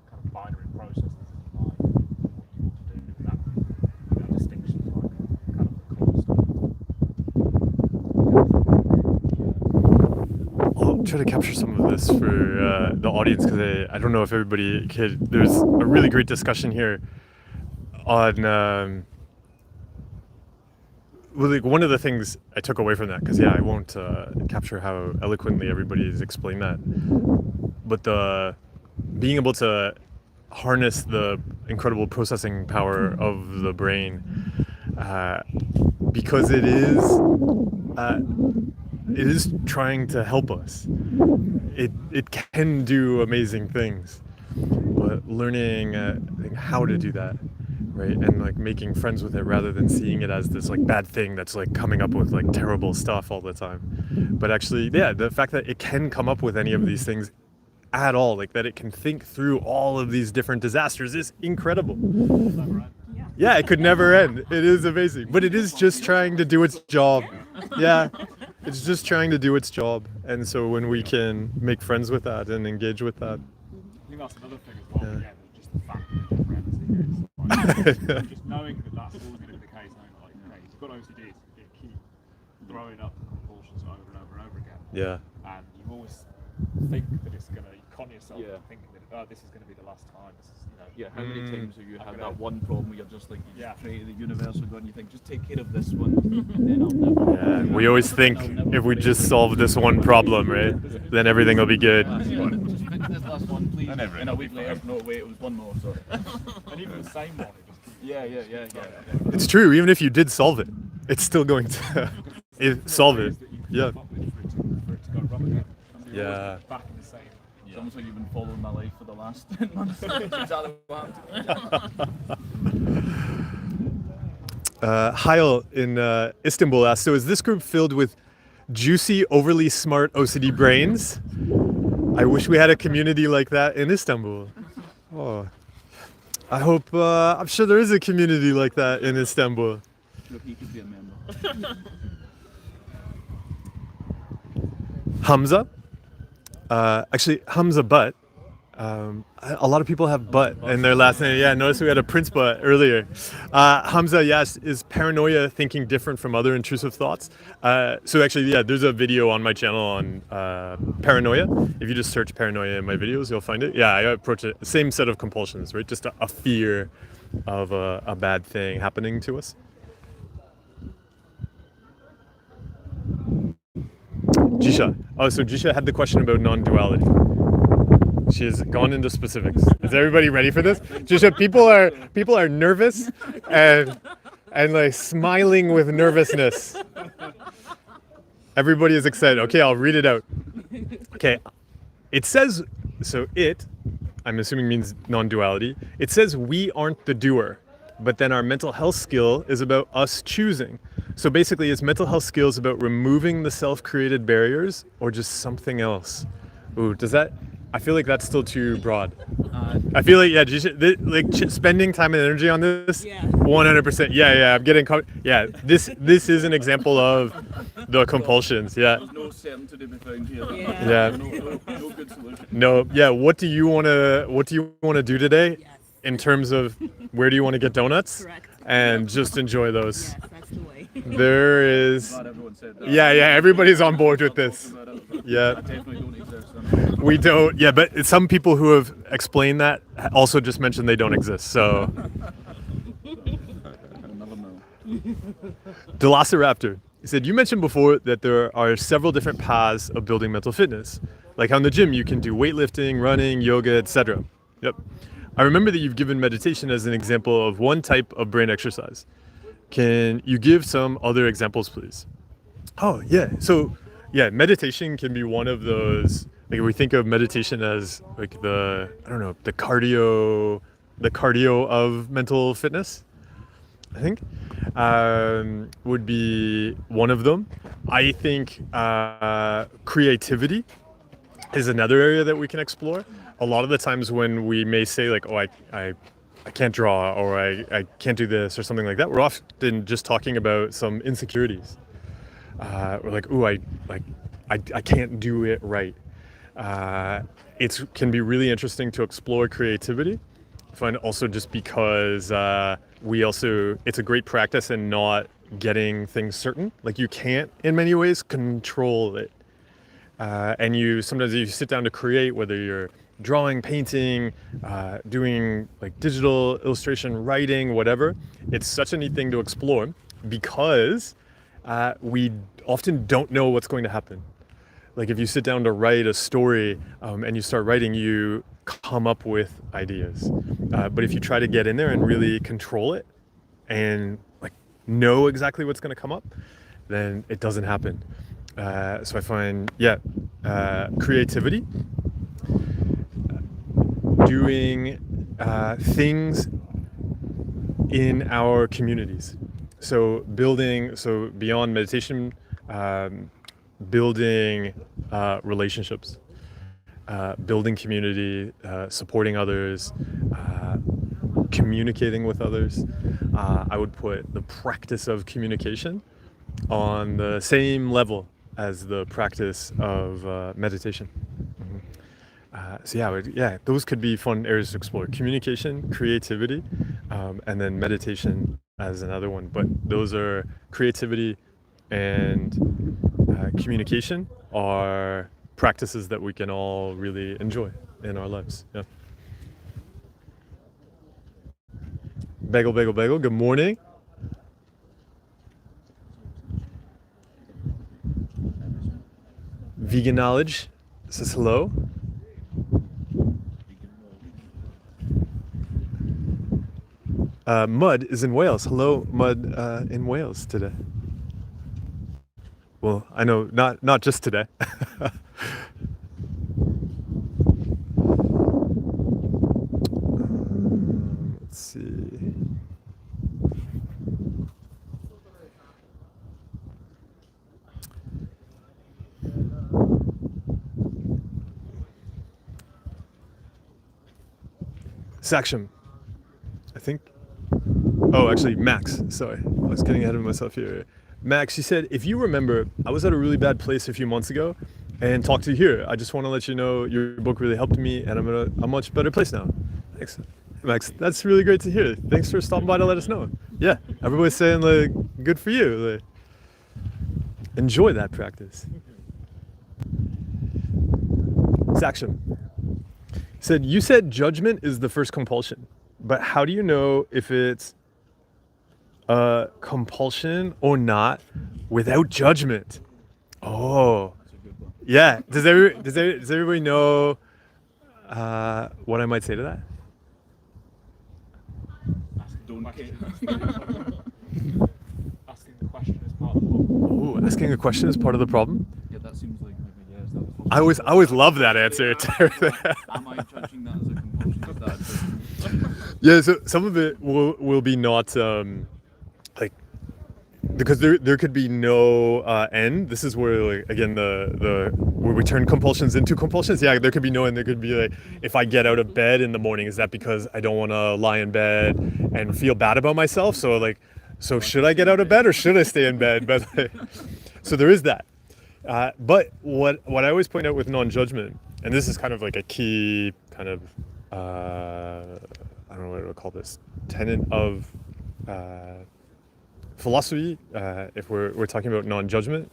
kind of binary processes in your mind, what you want to do. That distinction is like kind of the core stuff. I'll try to capture some of this for the audience because I don't know if everybody could. There's a really great discussion here on well, like one of the things I took away from that, because I won't capture how eloquently everybody's explained that, but the being able to harness the incredible processing power of the brain, because it is trying to help us. It can do amazing things, but learning how to do that, right, and like making friends with it rather than seeing it as this like bad thing that's like coming up with like terrible stuff all the time. But actually, the fact that it can come up with any of these things at all, like that it can think through all of these different disasters, is incredible. Yeah, it could never end. It is amazing, but it is just trying to do its job. Yeah, it's just trying to do its job, and so when we can make friends with that and engage with that. I think that's another thing as well. Yeah, just the fact that it's like, just knowing that that's always going to be the case. Knowing that, like, okay, you've got OCD, you keep throwing up compulsions over and over and over again. Yeah. And you always think that it's going to, you con yourself thinking that this is going to be the last time. This is, How many times have you I'm had gonna- that one problem where you're just like, you Yeah. pray to the universe or God and you think, just take care of this one, and then I'll never. Yeah, we always think if we just solve this one problem, right, then everything will be good. Just fix this last one, please. And everything And a will be week later, fine. no, wait, it was one more, sorry. and even the same one. It just keeps, Yeah. It's true, even if you did solve it, it's still going to solve it. that you can Yeah. come up with for it to go wrong again. So you're always Yeah. back in the same. It's almost like you've been following my life for the last 10 months. Exactly what happened. Heil in Istanbul asked, so is this group filled with juicy, overly smart OCD brains? I wish we had a community like that in Istanbul. Oh, I hope, I'm sure there is a community like that in Istanbul. Look, he could be a member. Hamza. Actually, Hamza Butt. A lot of people have Butt in their last name. Yeah, notice we had a Prince Butt earlier. Hamza, yes, is paranoia thinking different from other intrusive thoughts? So actually, there's a video on my channel on paranoia. If you just search paranoia in my videos, you'll find it. Yeah, I approach it, same set of compulsions, right? Just a fear of a bad thing happening to us. Jisha. Oh, so Jisha had the question about non-duality. She has gone into specifics. Is everybody ready for this? Jisha, people are nervous and like smiling with nervousness. Everybody is excited. Okay, I'll read it out. Okay, it says, I'm assuming means non-duality. It says we aren't the doer, but then our mental health skill is about us choosing. So basically, is mental health skills about removing the self-created barriers or just something else? Ooh, I feel like that's still too broad. I feel like, spending time and energy on this, 100%. Yeah, I'm getting, this is an example of the compulsions, There's no certainty to be found here. Yeah. No good solution. No, what do you want to do today? Yes. In terms of where do you want to get donuts? Correct. And just enjoy those. Yes, that's the way. There is, Glad everyone said that. yeah, everybody's on board with this. Yeah. I definitely don't exist. We don't, but some people who have explained that also just mentioned they don't exist, so. I'll never know. Velociraptor, he said, you mentioned before that there are several different paths of building mental fitness. Like how in the gym, you can do weightlifting, running, yoga, etc. Yep. I remember that you've given meditation as an example of one type of brain exercise. Can you give some other examples, please? Oh, yeah. So, meditation can be one of those. Like, we think of meditation as like the cardio of mental fitness. I think, would be one of them. I think creativity is another area that we can explore. A lot of the times when we may say like, oh, I can't draw, or I can't do this or something like that, we're often just talking about some insecurities. We're like, ooh, I can't do it right. It can be really interesting to explore creativity. I find also just because it's a great practice in not getting things certain. Like you can't, in many ways, control it. And sometimes you sit down to create, whether you're drawing, painting, doing like digital illustration, writing, whatever. It's such a neat thing to explore because we often don't know what's going to happen. Like if you sit down to write a story and you start writing, you come up with ideas. But if you try to get in there and really control it and like know exactly what's going to come up, then it doesn't happen. So I find, creativity, doing things in our communities. So beyond meditation, building relationships, building community, supporting others, communicating with others. I would put the practice of communication on the same level as the practice of meditation. Those could be fun areas to explore: communication, creativity, and then meditation as another one. But those are creativity and communication are practices that we can all really enjoy in our lives. Yeah. Bagel, bagel, bagel. Good morning. Vegan Knowledge says hello. Mud is in Wales. Hello, Mud, in Wales today. Well, I know not just today. Let's see. Saksham, I think. Oh, actually, Max. Sorry, I was getting ahead of myself here. Max, she said, if you remember, I was at a really bad place a few months ago and talked to you here. I just want to let you know your book really helped me and I'm in a much better place now. Thanks, Max. That's really great to hear. Thanks for stopping by to let us know. Yeah, everybody's saying, like, good for you. Like, enjoy that practice. Saksham said, you said judgment is the first compulsion, but how do you know if it's a compulsion or not without judgment? Oh, yeah. Does everybody know what I might say to that? Asking the question is part of the problem. Oh, asking a question is part of the problem. Yeah, that seems like maybe, yeah, is that the problem? I always love that answer. Am I judging that as a compulsion? Is that a judgment? Yeah, so some of it will be not like, because there could be no end. This is where, like, again, where we turn compulsions into compulsions. Yeah, there could be no end. There could be like, if I get out of bed in the morning, is that because I don't want to lie in bed and feel bad about myself? So should I get out of bed or should I stay in bed? But so there is that. But what I always point out with non-judgment, and this is kind of like a key kind of I don't know what to call this, tenet of philosophy, if we're talking about non-judgment.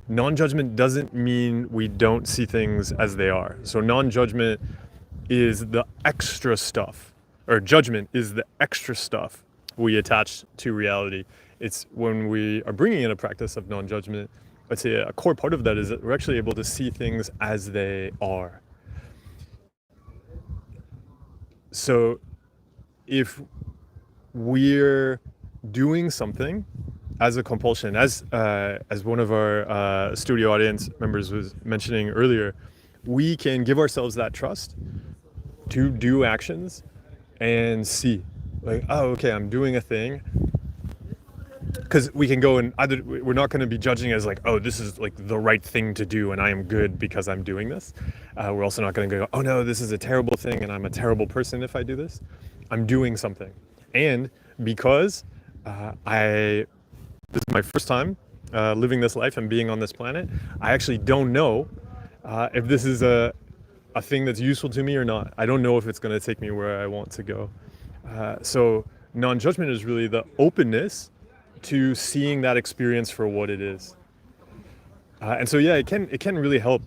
Non-judgment doesn't mean we don't see things as they are. So non-judgment is the extra stuff, or judgment is the extra stuff we attach to reality. It's when we are bringing in a practice of non-judgment, I'd say a core part of that is that we're actually able to see things as they are. So if we're doing something as a compulsion, as one of our studio audience members was mentioning earlier, we can give ourselves that trust to do actions and see. like, oh, okay, I'm doing a thing. Because we can go and either we're not going to be judging as like, oh, this is like the right thing to do and I am good because I'm doing this. We're also not going to go, oh no, this is a terrible thing and I'm a terrible person if I do this. I'm doing something. And because this is my first time living this life and being on this planet, I actually don't know if this is a thing that's useful to me or not. I don't know if it's going to take me where I want to go. So non-judgment is really the openness to seeing that experience for what it is. And so yeah, it can really help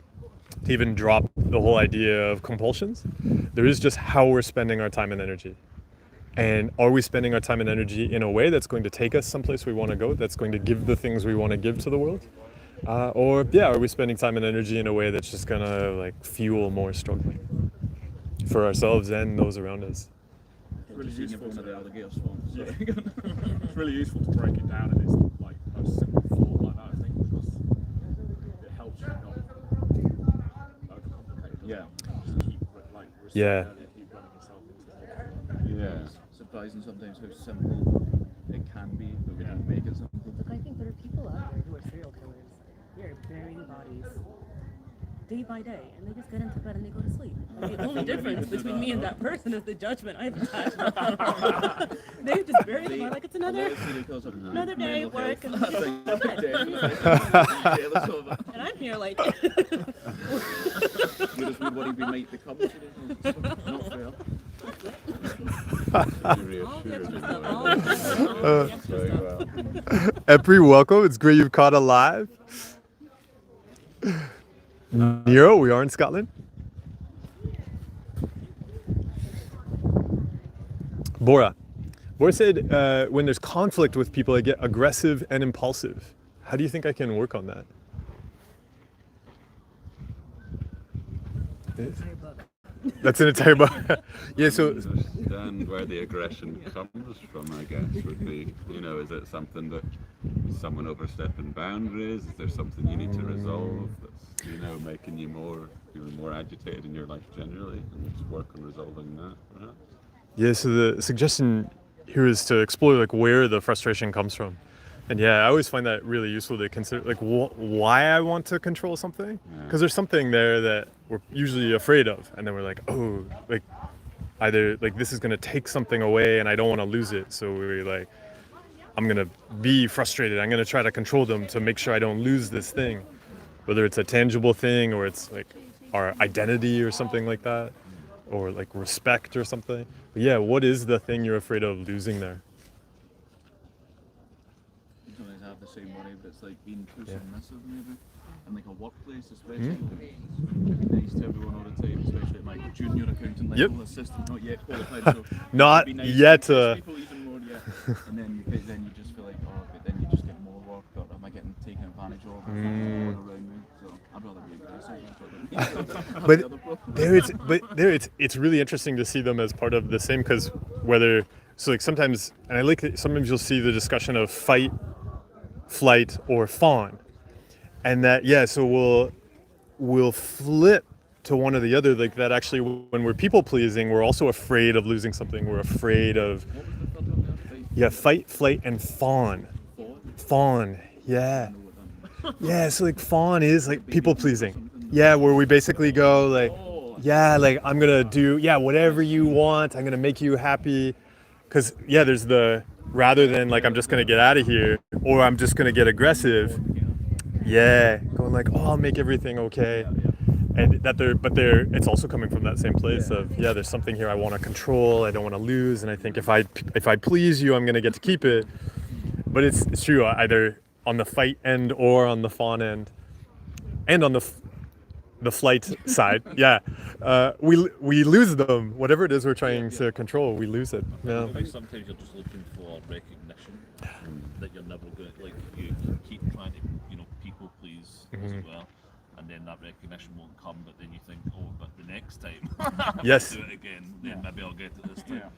to even drop the whole idea of compulsions. There is just how we're spending our time and energy. And are we spending our time and energy in a way that's going to take us someplace we want to go, that's going to give the things we want to give to the world? Or are we spending time and energy in a way that's just gonna like fuel more struggling for ourselves and those around us? It's really useful to the alligator swamp. It's really useful to break it down, and it's like a simple thought like that, I think, because it helps you not overcomplicate it. Yeah. Just keep like Yeah. keep running yourself into Yeah. It's surprising sometimes how simple it can be, but we don't make it simple. Look, I think there are people out there who are serial killers. They're burying bodies day by day, and they just get into bed and they go to sleep. And the only difference between me and that person is the judgment I've attached. They just bury the body like it's another day at work, and and I'm here like. Whereas what we might become, not fair. Very well. Epri, welcome. It's great you've caught alive. Nero, we are in Scotland. Bora said, when there's conflict with people, I get aggressive and impulsive. How do you think I can work on that? That's an entire book. Yeah, so Understand where the aggression comes from, I guess, would be, is it something that someone overstepping boundaries? Is there something you need to resolve that's, making you more agitated in your life generally, and just work on resolving that, perhaps? yeah, so the suggestion here is to explore like where the frustration comes from. And yeah, I always find that really useful to consider like why I want to control something, because there's something there that we're usually afraid of, and then we're like, oh, like either like this is going to take something away and I don't want to lose it, so we're like, I'm going to be frustrated, I'm going to try to control them to make sure I don't lose this thing, whether it's a tangible thing or it's like our identity or something like that, or like respect or something. But yeah, what is the thing you're afraid of losing there? Sometimes I have the same worry, but it's like being too submissive maybe. And like a workplace especially. It's nice to everyone all the time, especially at my junior accountant level, assistant, not yet qualified. So Not it'd be nice yet. to people even more, and then you just feel like, oh, but then you just get more work, or am I getting taken advantage of? Around me. So I'd rather be aggressive. But it's really interesting to see them as part of the same, because sometimes, and I like it, sometimes you'll see the discussion of fight, flight, or fawn, and that so we'll flip to one or the other, like that. Actually, when we're people pleasing, we're also afraid of losing something. We're afraid of fight, flight, and fawn. Fawn, yeah. So like fawn is like people pleasing. Yeah, where we basically go like, like I'm gonna do whatever you want. I'm gonna make you happy, because there's the rather than like I'm just gonna get out of here or I'm just gonna get aggressive. Going like, oh, I'll make everything okay, and it's also coming from that same place of there's something here I want to control, I don't want to lose, and I think if I please you, I'm gonna get to keep it. But it's true, either on the fight end or on the fawn end, and on the flight side, we lose them. Whatever it is we're trying to control, we lose it. Yeah. Maybe sometimes you're just looking for recognition that you're never going to, like, you keep trying to, people please as well, and then that recognition won't come, but then you think, oh, but the next time I'll do it again, then maybe I'll get it this time.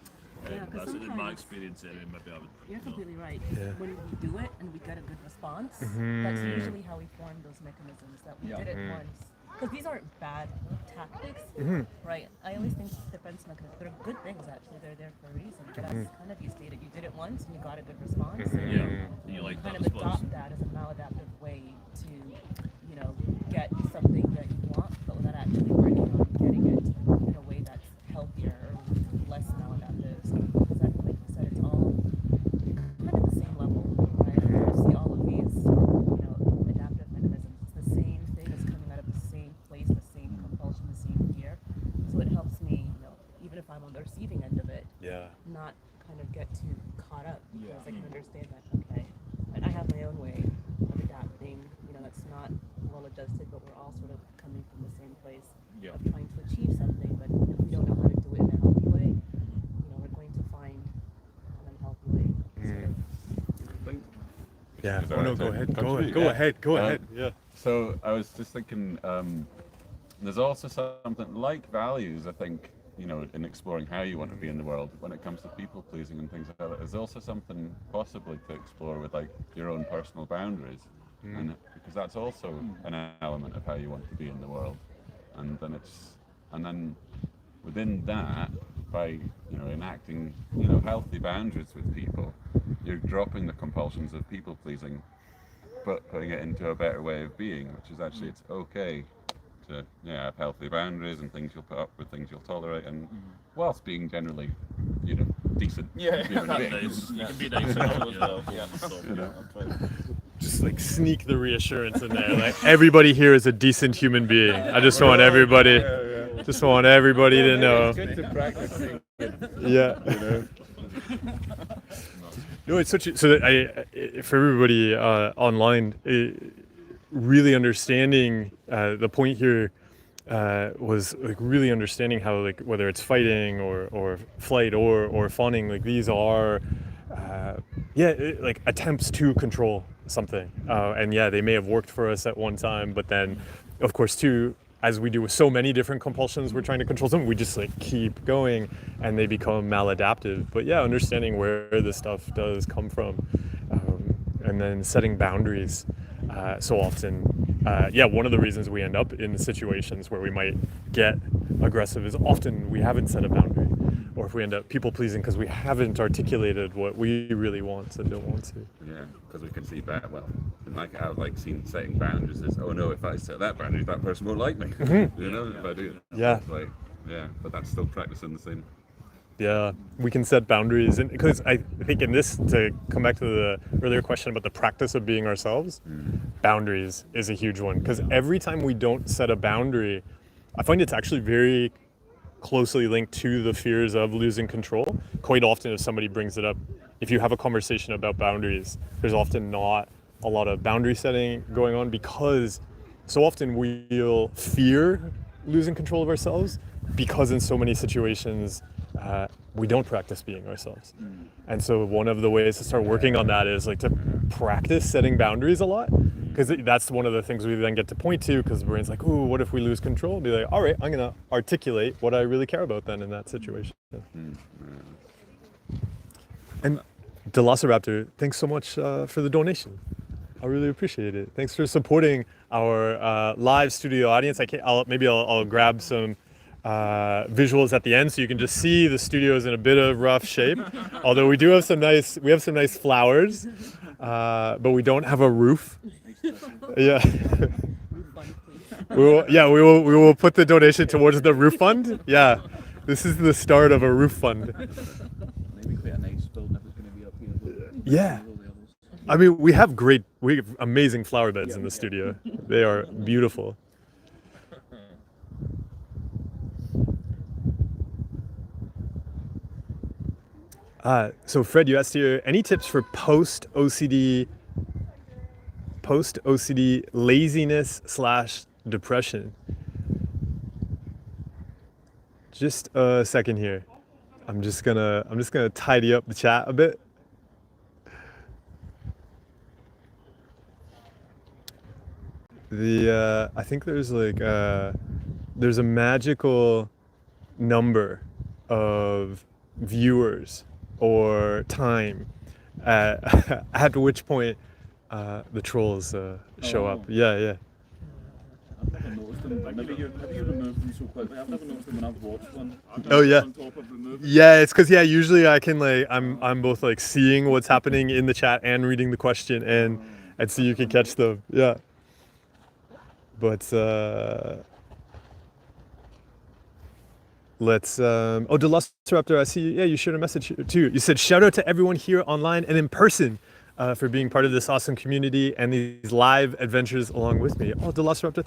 That's in my experience anyway, maybe I would. You're completely right. When we do it and we get a good response, that's usually how we form those mechanisms, that we did it once because these aren't bad tactics, right? I always think defense mechanisms, they're good things actually. They're there for a reason. But as kind of you stated, you did it once and you got a good response. Yeah. You like Kind that of response? adopt that as a maladaptive way to, get something that you want, but without actually working on getting it in a way that's healthier or less maladaptive. So, because like you said, it's all kind of the same level, right? You see all of these, adaptive mechanisms. It's the same thing. It's coming out of the same place, the same compulsion, the same fear. So it helps me, even if I'm on the receiving end of it, not kind of get too caught up because I can understand that. Okay, and I have my own way of adapting. That's not well adjusted, but we're all sort of coming from the same place of trying to achieve something. But if we don't know how to do it in a healthy way, we're going to find an unhealthy way. Yeah. Is that Oh no, right? go ahead. Continue. Go ahead. Go Uh, ahead. Yeah. So I was just thinking, there's also something like values, I think, in exploring how you want to be in the world when it comes to people pleasing and things like that. There's also something possibly to explore with like your own personal boundaries, and because that's also an element of how you want to be in the world, and then within that, by enacting healthy boundaries with people, you're dropping the compulsions of people pleasing, but putting it into a better way of being, which is actually it's okay to have healthy boundaries and things you'll put up with, things you'll tolerate, and whilst being generally decent human beings. Nice. You can be nice enough as well. Yeah. So, Just like sneak the reassurance in there. Like everybody here is a decent human being. I just want everybody to know. It's good to practice being Yeah. No, it's such a, so that for everybody online, really understanding the point here was like really understanding how like whether it's fighting or flight or fawning, like these are like attempts to control something, and they may have worked for us at one time, but then of course too, as we do with so many different compulsions, we're trying to control them, we just like keep going and they become maladaptive. But understanding where this stuff does come from, and then setting boundaries. So often, one of the reasons we end up in situations where we might get aggressive is often we haven't set a boundary, or if we end up people pleasing because we haven't articulated what we really want and don't want to. Yeah, because we can see that well. And like I've seen setting boundaries is, oh no, if I set that boundary, that person won't like me. If I do. Yeah. It's but that's still practicing the same. Yeah, we can set boundaries, and because I think in this, to come back to the earlier question about the practice of being ourselves, boundaries is a huge one. Because every time we don't set a boundary, I find it's actually very closely linked to the fears of losing control. Quite often, if somebody brings it up, if you have a conversation about boundaries, there's often not a lot of boundary setting going on, because so often we'll fear losing control of ourselves because in so many situations we don't practice being ourselves. And so one of the ways to start working on that is like to practice setting boundaries a lot, because that's one of the things we then get to point to, because the brain's like, ooh, what if we lose control? Be like, all right, I'm gonna articulate what I really care about then in that situation. And Velociraptor, thanks so much for the donation. I really appreciate it. Thanks for supporting our live studio audience. I'll grab some visuals at the end so you can just see the studio's in a bit of rough shape. Although we have some nice flowers, but we don't have a roof. Yeah. we will put the donation towards the roof fund. Yeah. This is the start of a roof fund. Maybe quite a nice building if it's going to be up here. Yeah. I mean, we have amazing flower beds in the studio. They are beautiful. So Fred, you asked here, any tips for post OCD laziness / depression? Just a second here. I'm just gonna tidy up the chat a bit. I think there's there's a magical number of viewers or time at which point the trolls show up. Yeah. I've never noticed them Maybe you remove them so quickly. I've never noticed them when I've watched one. Oh, yeah. On top of removing. Yeah, it's because usually I can I'm both seeing what's happening in the chat and reading the question and so you can catch them. Yeah. But let's Velociraptor, I see you shared a message too. You said shout out to everyone here online and in person for being part of this awesome community and these live adventures along with me. Oh, Velociraptor,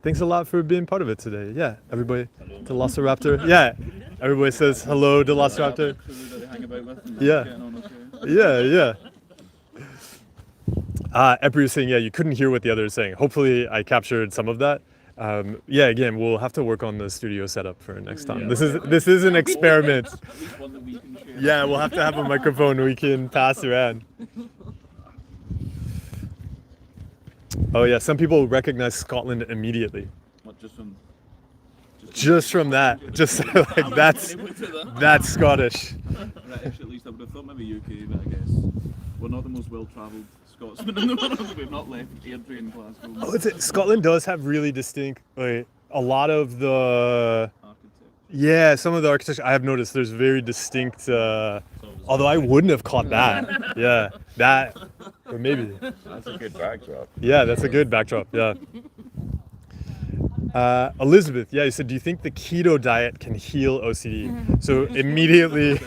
thanks a lot for being part of it today. Yeah, everybody, Velociraptor. Yeah, everybody says hello, Velociraptor. Yeah. Epri was saying, you couldn't hear what the other was saying. Hopefully I captured some of that. Again, we'll have to work on the studio setup for next time. This is an experiment. Yeah, we'll have to have a microphone we can pass around. Oh yeah, some people recognize Scotland immediately. What, just from that, just that's Scottish. Right, actually, at least I would have thought maybe UK, but I guess we're not the most well-travelled Scotsmen in the world. We've not left Airdrie in Glasgow. Oh, Scotland does have really distinct, a lot of the Architecture. some of the architecture I have noticed. There's very distinct. Although I wouldn't have caught that. Yeah, that. Or maybe. That's a good backdrop. Yeah, that's a good backdrop. Yeah. Elizabeth, you said, do you think the keto diet can heal OCD? So immediately,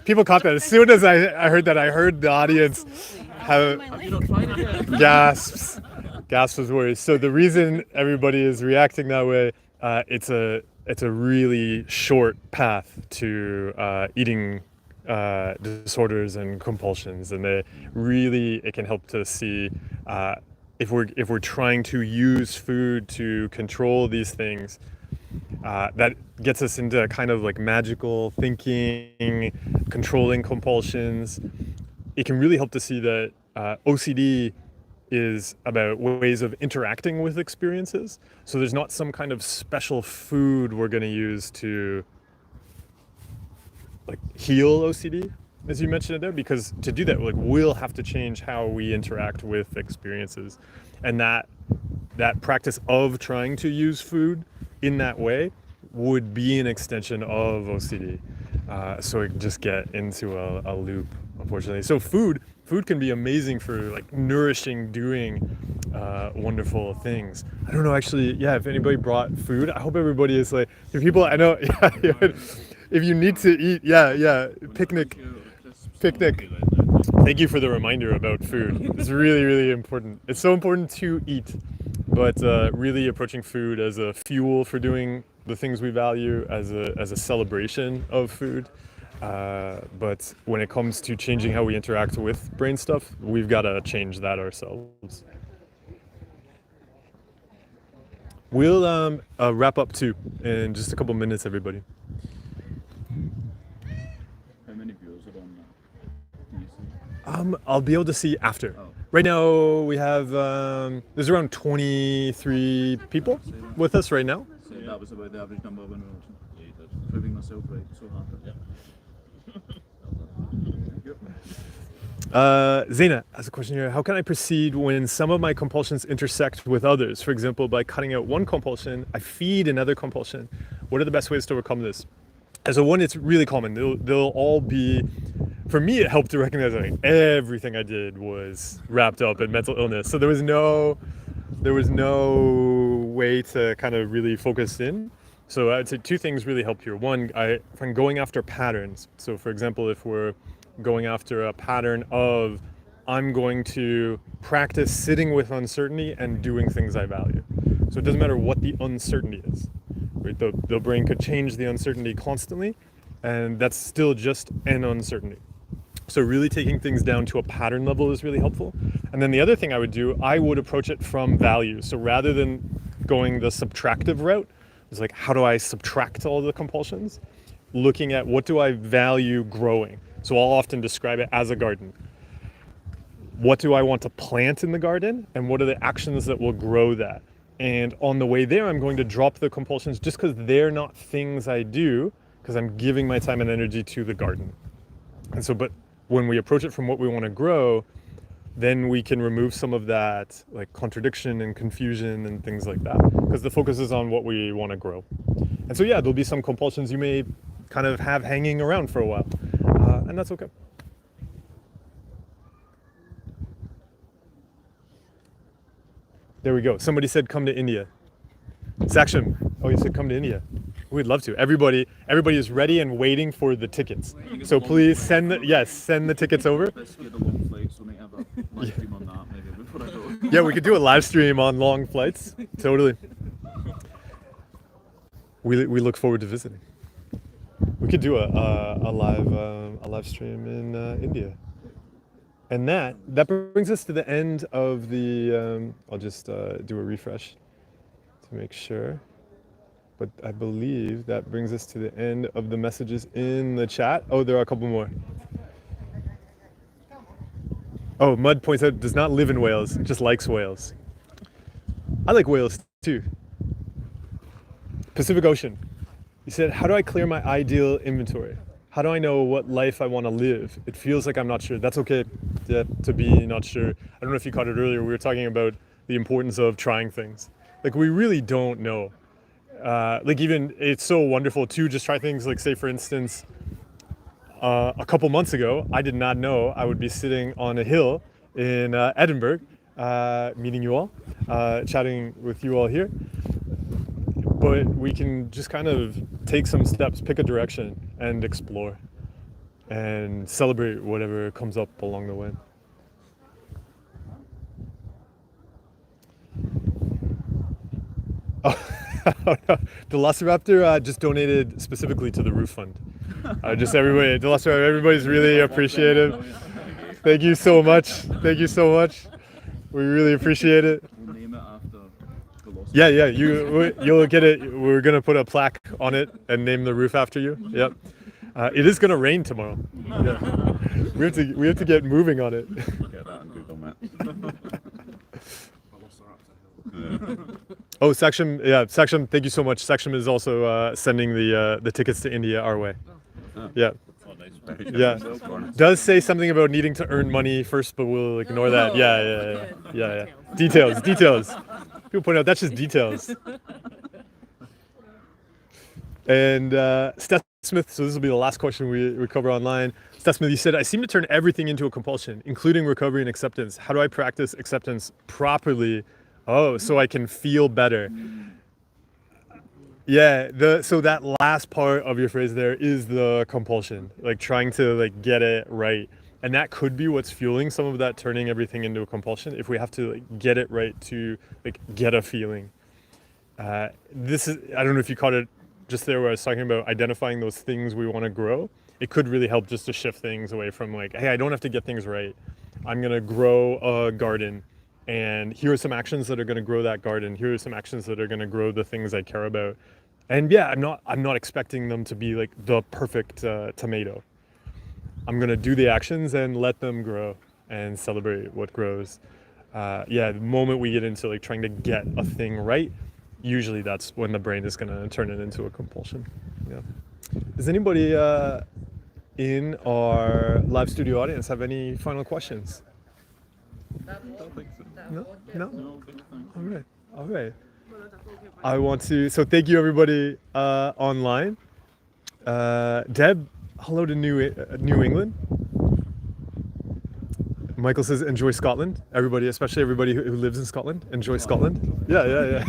people caught that. As soon as I heard that, I heard the audience have gasps of worry. So the reason everybody is reacting that way, it's a really short path to eating disorders and compulsions, and it can help to see if we're trying to use food to control these things, that gets us into kind of magical thinking, controlling compulsions. It can really help to see that OCD is about ways of interacting with experiences. So there's not some kind of special food we're going to use to heal OCD, as you mentioned it there, because to do that, we'll have to change how we interact with experiences, and that practice of trying to use food in that way would be an extension of OCD. So we can just get into a loop, unfortunately. So food can be amazing for nourishing, doing wonderful things. I don't know, actually, if anybody brought food, I hope everybody is the people I know. If you need to eat, picnic. Thank you for the reminder about food. It's really, really important. It's so important to eat, but really approaching food as a fuel for doing the things we value, as a celebration of food. But when it comes to changing how we interact with brain stuff, we've got to change that ourselves. We'll wrap up too in just a couple minutes, everybody. How many viewers are on that? Do you see? I'll be able to see after. Oh. Right now we have there's around 23 people with us right now. So that was about the average number when we were watching. Proving myself right, so happy. Zaina has a question here. How can I proceed when some of my compulsions intersect with others? For example, by cutting out one compulsion, I feed another compulsion. What are the best ways to overcome this? As a one, it's really common. They'll all be, for me, it helped to recognize everything I did was wrapped up in mental illness. So there was no way to kind of really focus in. So I'd say two things really help here. One, from going after patterns. So for example, if we're going after a pattern of, I'm going to practice sitting with uncertainty and doing things I value. So it doesn't matter what the uncertainty is, right? The brain could change the uncertainty constantly, and that's still just an uncertainty. So really taking things down to a pattern level is really helpful. And then the other thing I would do, I would approach it from value. So rather than going the subtractive route, it's how do I subtract all the compulsions? Looking at what do I value growing? So I'll often describe it as a garden. What do I want to plant in the garden? And what are the actions that will grow that? And on the way there, I'm going to drop the compulsions just because they're not things I do, because I'm giving my time and energy to the garden. And so, but when we approach it from what we want to grow, then we can remove some of that like contradiction and confusion and things like that, because the focus is on what we want to grow. And so yeah, there'll be some compulsions you may kind of have hanging around for a while, and that's okay. There we go. Somebody said come to India. Saksham, oh, you said come to India. We'd love to. Everybody is ready and waiting for the tickets. So please send the tickets over. Let's get a long flight, so we might have a live stream on that maybe before I go. Yeah, we could do a live stream on long flights. Totally. We look forward to visiting. We could do a live stream in India. And that brings us to the end of the. I'll just do a refresh to make sure. But I believe that brings us to the end of the messages in the chat. Oh, there are a couple more. Oh, Mud points out does not live in Wales, just likes Wales. I like Wales too. Pacific Ocean. He said, how do I clear my ideal inventory? How do I know what life I want to live? It feels like I'm not sure. That's okay to be not sure. I don't know if you caught it earlier. We were talking about the importance of trying things. Like we really don't know. Like even it's so wonderful to just try things. Like say for instance, a couple months ago, I did not know I would be sitting on a hill in Edinburgh, meeting you all, chatting with you all here. But we can just kind of take some steps, pick a direction, and explore, and celebrate whatever comes up along the way. Oh no. The Velociraptor just donated specifically to the roof fund. Just everybody, everybody's really appreciative. Thank you so much. Thank you so much. We really appreciate it. We'll name it after Velociraptor. Yeah, you'll get it. We're gonna put a plaque on it and name the roof after you. Yep. It is gonna rain tomorrow. Yeah. We have to get moving on it. Get that on Google Maps. Oh, Saksham, thank you so much. Saksham is also sending the tickets to India our way. Yeah. Oh, nice. Yeah. Does say something about needing to earn money first, but we'll ignore that. Yeah. Details. People point out that's just details. And Steph Smith, so this will be the last question we cover online. Steph Smith, you said, I seem to turn everything into a compulsion, including recovery and acceptance. How do I practice acceptance properly? Oh, so I can feel better. Yeah, so that last part of your phrase there is the compulsion, like trying to like get it right. And that could be what's fueling some of that turning everything into a compulsion, if we have to like get it right to like get a feeling. This is, I don't know if you caught it just there where I was talking about identifying those things we want to grow. It could really help just to shift things away from like, hey, I don't have to get things right. I'm gonna grow a garden. And here are some actions that are going to grow that garden. Here are some actions that are going to grow the things I care about. And yeah, I'm not expecting them to be like the perfect tomato. I'm going to do the actions and let them grow and celebrate what grows. The moment we get into like trying to get a thing right, usually that's when the brain is going to turn it into a compulsion. Yeah. Does anybody in our live studio audience have any final questions? No? All right. I want to, so thank you everybody online. Deb, hello to New England. Michael says, enjoy Scotland. Everybody, especially everybody who lives in Scotland, enjoy Scotland. Yeah.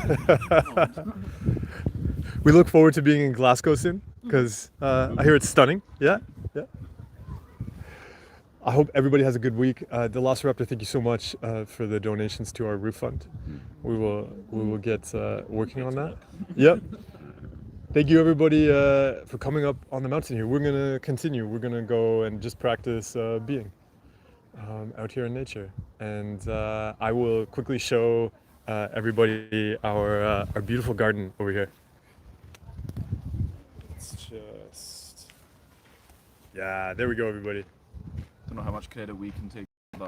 We look forward to being in Glasgow soon, because I hear it's stunning. Yeah. I hope everybody has a good week. The Velociraptor, thank you so much for the donations to our roof fund. We will get working on that. Yep. Thank you everybody for coming up on the mountain here. We're gonna continue. We're gonna go and just practice being out here in nature. And I will quickly show everybody our beautiful garden over here. It's just, yeah, there we go, everybody. Don't know how much credit we can take.